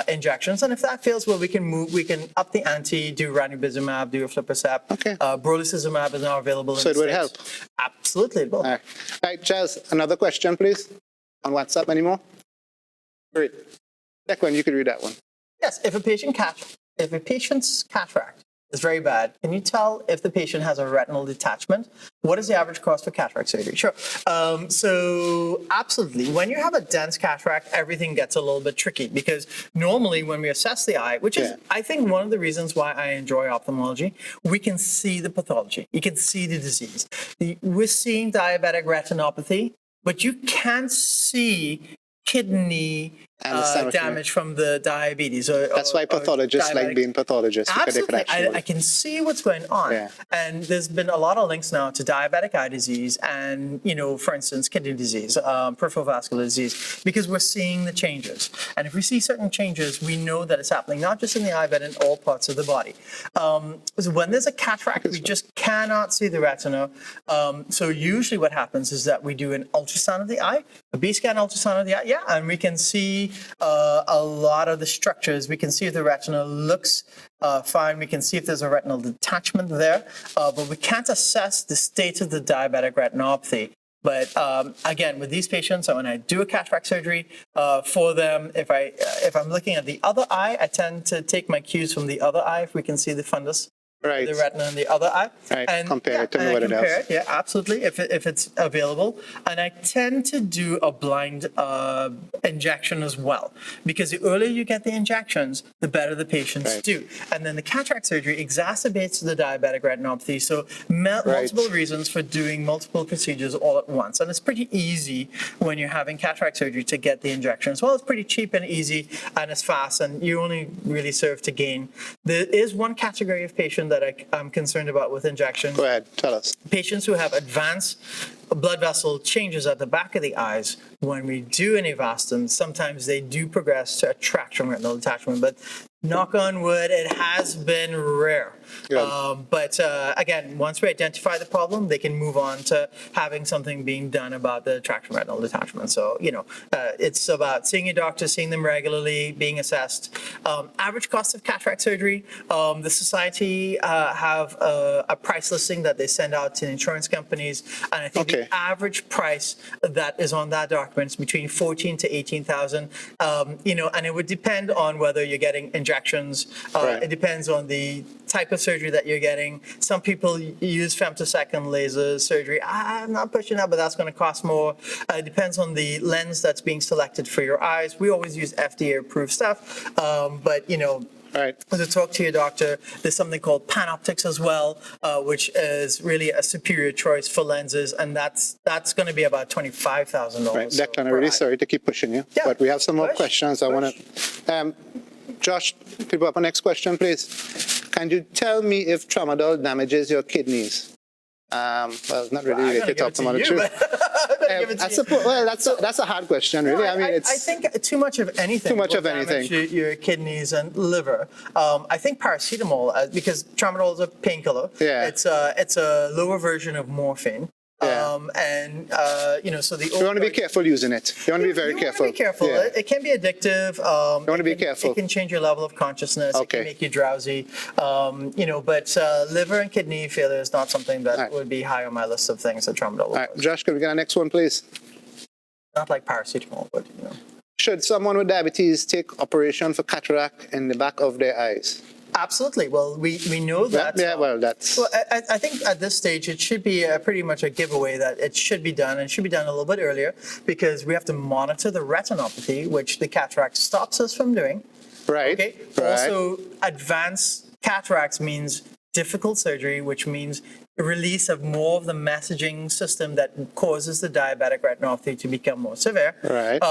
[SPEAKER 2] injections. And if that fails, well, we can up the ante, do ranibizumab, do aflibercept.
[SPEAKER 1] Okay.
[SPEAKER 2] Brolucizumab is now available in
[SPEAKER 1] So
[SPEAKER 2] the
[SPEAKER 1] it would
[SPEAKER 2] States.
[SPEAKER 1] help?
[SPEAKER 2] Absolutely, it will.
[SPEAKER 1] All right, Giles, another question, please. On WhatsApp anymore? Great. Declan, you could read that one.
[SPEAKER 2] Yes, if a patient's cataract is very bad, can you tell if the patient has a retinal detachment? What is the average cost for cataract surgery? Sure. So absolutely. When you have a dense cataract, everything gets a little bit tricky because normally when we assess the eye, which is, I think, one of the reasons why I enjoy ophthalmology, we can see the pathology. You can see the disease. We're seeing diabetic retinopathy, but you can't see kidney damage from the diabetes.
[SPEAKER 1] That's why pathologists like being pathologists.
[SPEAKER 2] Absolutely. I can see what's going on.
[SPEAKER 1] Yeah.
[SPEAKER 2] And there's been a lot of links now to diabetic eye disease and, for instance, kidney disease, peripheral vascular disease, because we're seeing the changes. And if we see certain changes, we know that it's happening, not just in the eye, but in all parts of the body. So when there's a cataract, we just cannot see the retina. So usually what happens is that we do an ultrasound of the eye, a B-scan ultrasound of the eye, and we can see a lot of the structures. We can see if the retina looks fine. We can see if there's a retinal detachment there, but we can't assess the state of the diabetic retinopathy. But again, with these patients, when I do a cataract surgery for them, if I'm looking at the other eye, I tend to take my cues from the other eye if we can see the fundus.
[SPEAKER 1] Right.
[SPEAKER 2] The retina in the other eye.
[SPEAKER 1] Right.
[SPEAKER 2] And
[SPEAKER 1] compare it to what it else.
[SPEAKER 2] Yeah, absolutely, if it's available. And I tend to do a blind injection as well, because the earlier you get the injections, the better the patients do. And then the cataract surgery exacerbates the diabetic retinopathy. So multiple reasons for doing multiple procedures all at once. And it's pretty easy when you're having cataract surgery to get the injections. Well, it's pretty cheap and easy, and it's fast, and you only really serve to gain. There is one category of patient that I'm concerned about with injections.
[SPEAKER 1] Go ahead, tell us.
[SPEAKER 2] Patients who have advanced blood vessel changes at the back of the eyes. When we do an Avastin, sometimes they do progress to a traction retinal detachment, but knock on wood, it has been rare. But again, once we identify the problem, they can move on to having something being done about the traction retinal detachment. So, it's about seeing your doctor, seeing them regularly, being assessed. Average cost of cataract surgery, the society have a price listing that they send out to insurance companies, and I think the average price that is on that document is between $14,000 to $18,000. And it would depend on whether you're getting injections. It depends on the type of surgery that you're getting. Some people use femtosecond laser surgery. I'm not pushing that, but that's going to cost more. It depends on the lens that's being selected for your eyes. We always use FDA-approved stuff, but
[SPEAKER 1] Right.
[SPEAKER 2] to talk to your doctor. There's something called Panoptics as well, which is really a superior choice for lenses, and that's going to be about $25,000.
[SPEAKER 1] Right. Declan, I'm really sorry to keep pushing you,
[SPEAKER 2] Yeah.
[SPEAKER 1] but we have some more
[SPEAKER 2] Push.
[SPEAKER 1] questions. I want to. Josh, could you put up a next question, please? Can you tell me if tramadol damages your kidneys? Well, it's not really related to ophthalmology. That's a hard question, really.
[SPEAKER 2] No,
[SPEAKER 1] I mean, it's.
[SPEAKER 2] I think too much of anything.
[SPEAKER 1] Too much
[SPEAKER 2] will
[SPEAKER 1] of anything.
[SPEAKER 2] damage your kidneys and liver. I think paracetamol, because tramadol is a painkiller.
[SPEAKER 1] Yeah.
[SPEAKER 2] It's a lower version of morphine.
[SPEAKER 1] Yeah.
[SPEAKER 2] So the
[SPEAKER 1] You want to be careful using it. You want to be very careful.
[SPEAKER 2] You want to be careful.
[SPEAKER 1] Yeah.
[SPEAKER 2] It can be addictive. You
[SPEAKER 1] want to be careful.
[SPEAKER 2] It can change your level of consciousness. It
[SPEAKER 1] Okay.
[SPEAKER 2] can make you drowsy. But liver and kidney failure is not something that
[SPEAKER 1] Right.
[SPEAKER 2] would be high on my list of things that tramadol
[SPEAKER 1] All right,
[SPEAKER 2] was.
[SPEAKER 1] Josh, can we get our next one, please?
[SPEAKER 2] Not like paracetamol, but
[SPEAKER 1] Should someone with diabetes take operation for cataract in the back of their eyes?
[SPEAKER 2] Absolutely. Well, we know that.
[SPEAKER 1] That's.
[SPEAKER 2] Well, I think at this stage it should be pretty much a giveaway that it should be done, and it should be done a little bit earlier because we have to monitor the retinopathy, which the cataract stops us from doing.
[SPEAKER 1] Right.
[SPEAKER 2] Okay.
[SPEAKER 1] Right.
[SPEAKER 2] Also, advanced cataracts means difficult surgery, which means release of more of the messaging system that causes the diabetic retinopathy to become more severe.
[SPEAKER 1] Right.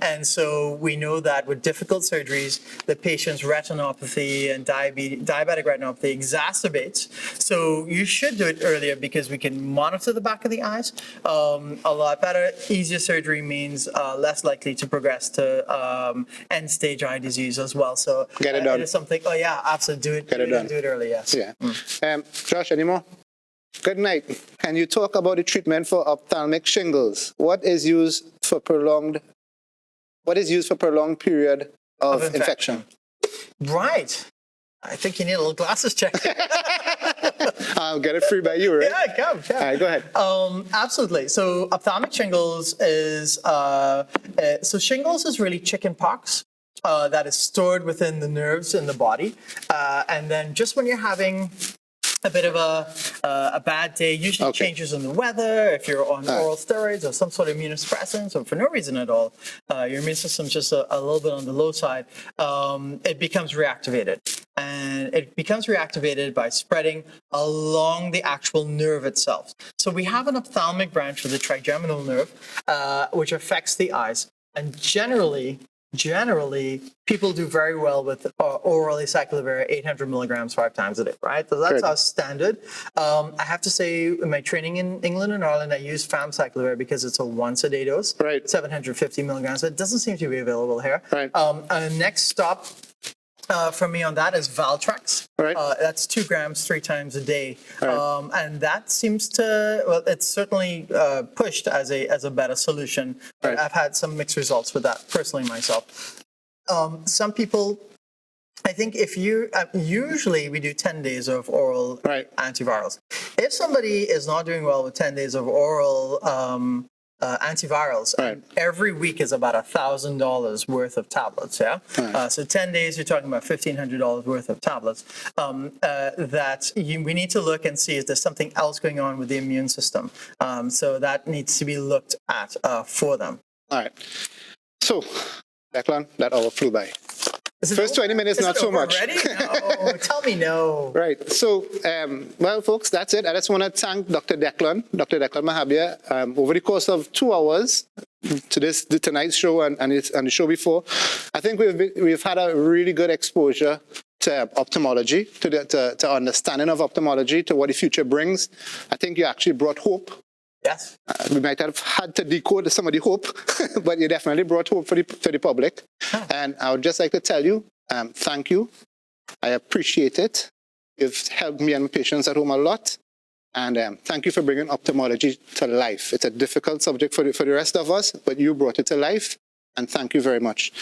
[SPEAKER 2] And so we know that with difficult surgeries, the patient's retinopathy and diabetic retinopathy exacerbates. So you should do it earlier because we can monitor the back of the eyes a lot better. Easier surgery means less likely to progress to end-stage eye disease as well. So
[SPEAKER 1] Get it done.
[SPEAKER 2] It is something. Oh yeah, absolutely. Do it.
[SPEAKER 1] Get it done.
[SPEAKER 2] Do it early. Yes.
[SPEAKER 1] Yeah. Josh, any more? Good night. Can you talk about the treatment for ophthalmic shingles? What is used for prolonged period of infection?
[SPEAKER 2] Right. I think you need a little glasses check.
[SPEAKER 1] I'll get it free by you, right?
[SPEAKER 2] Yeah, come.
[SPEAKER 1] All right, go ahead.
[SPEAKER 2] Absolutely. So ophthalmic shingles is shingles is really chicken pox that is stored within the nerves in the body, and then just when you're having a bit of a bad day, usually changes in the weather, if you're on oral steroids or some sort of immunosuppressants, or for no reason at all, your immune system's just a little bit on the low side, it becomes reactivated. And it becomes reactivated by spreading along the actual nerve itself. So we have an ophthalmic branch of the trigeminal nerve, which affects the eyes. And generally, people do very well with oral acyclovir 800 milligrams 5 times a day, right? So that's our standard. I have to say, in my training in England and Ireland, I use famciclovir because it's a once-a-day dose, 750 milligrams. It doesn't seem to be available here.
[SPEAKER 1] Right.
[SPEAKER 2] And next stop from me on that is Valtrex.
[SPEAKER 1] Right.
[SPEAKER 2] That's 2 grams 3 times a day.
[SPEAKER 1] Right.
[SPEAKER 2] And that seems to, well, it's certainly pushed as a better solution. But
[SPEAKER 1] Right.
[SPEAKER 2] I've had some mixed results with that personally myself. Some people, I think if you, usually we do 10 days of oral antivirals. If somebody is not doing well with 10 days of oral antivirals, and every week is about $1,000 worth of tablets, so 10 days, you're talking about $1,500 worth of tablets, we need to look and see, is there something else going on with the immune system? So that needs to be looked at for them.
[SPEAKER 1] All right. So, Declan, that hour flew by. First 20 minutes, not so much.
[SPEAKER 2] Already? No, tell me no.
[SPEAKER 1] Right. So, well, folks, that's it. I just want to thank Dr. Declan Mahabir. Over the course of 2 hours to tonight's show and the show before, I think we've had a really good exposure to ophthalmology, to understanding of ophthalmology, to what the future brings. I think you actually brought hope.
[SPEAKER 2] Yes.
[SPEAKER 1] We might have had to decode some of the hope, but you definitely brought hope for the public. And I would just like to tell you, thank you. I appreciate it. You've helped me and my patients at home a lot. And thank you for bringing ophthalmology to life. It's a difficult subject for the rest of us, but you brought it to life. And thank you very much.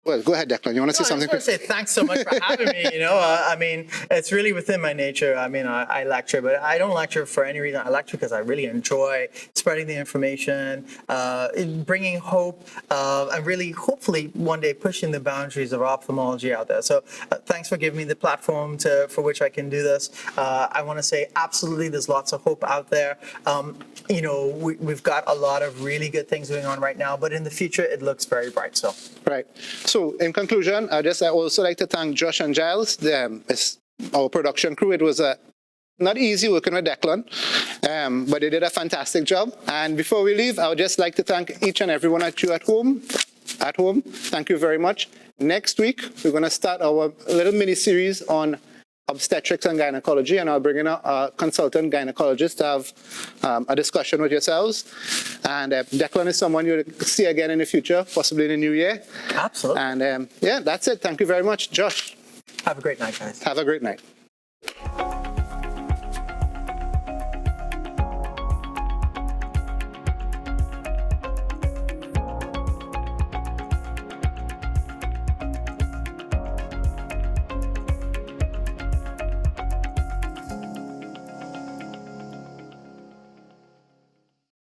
[SPEAKER 1] Well, go ahead, Declan. You want to say something?
[SPEAKER 2] I just want to say thanks so much for having me. I mean, it's really within my nature. I mean, I lecture, but I don't lecture for any reason. I lecture because I really enjoy spreading the information, bringing hope, and really, hopefully, one day pushing the boundaries of ophthalmology out there. So thanks for giving me the platform for which I can do this. I want to say, absolutely, there's lots of hope out there. We've got a lot of really good things going on right now, but in the future, it looks very bright. So.
[SPEAKER 1] Right. So in conclusion, I also like to thank Josh and Giles, our production crew. It was not easy working with Declan, but they did a fantastic job. And before we leave, I would just like to thank each and every one of you at home. Thank you very much. Next week, we're going to start our little mini-series on obstetrics and gynecology, and I'll bring in a consultant gynecologist to have a discussion with yourselves. And Declan is someone you'll see again in the future, possibly in the new year.
[SPEAKER 2] Absolutely.
[SPEAKER 1] And yeah, that's it. Thank you very much. Josh.
[SPEAKER 2] Have a great night, guys.
[SPEAKER 1] Have a great night.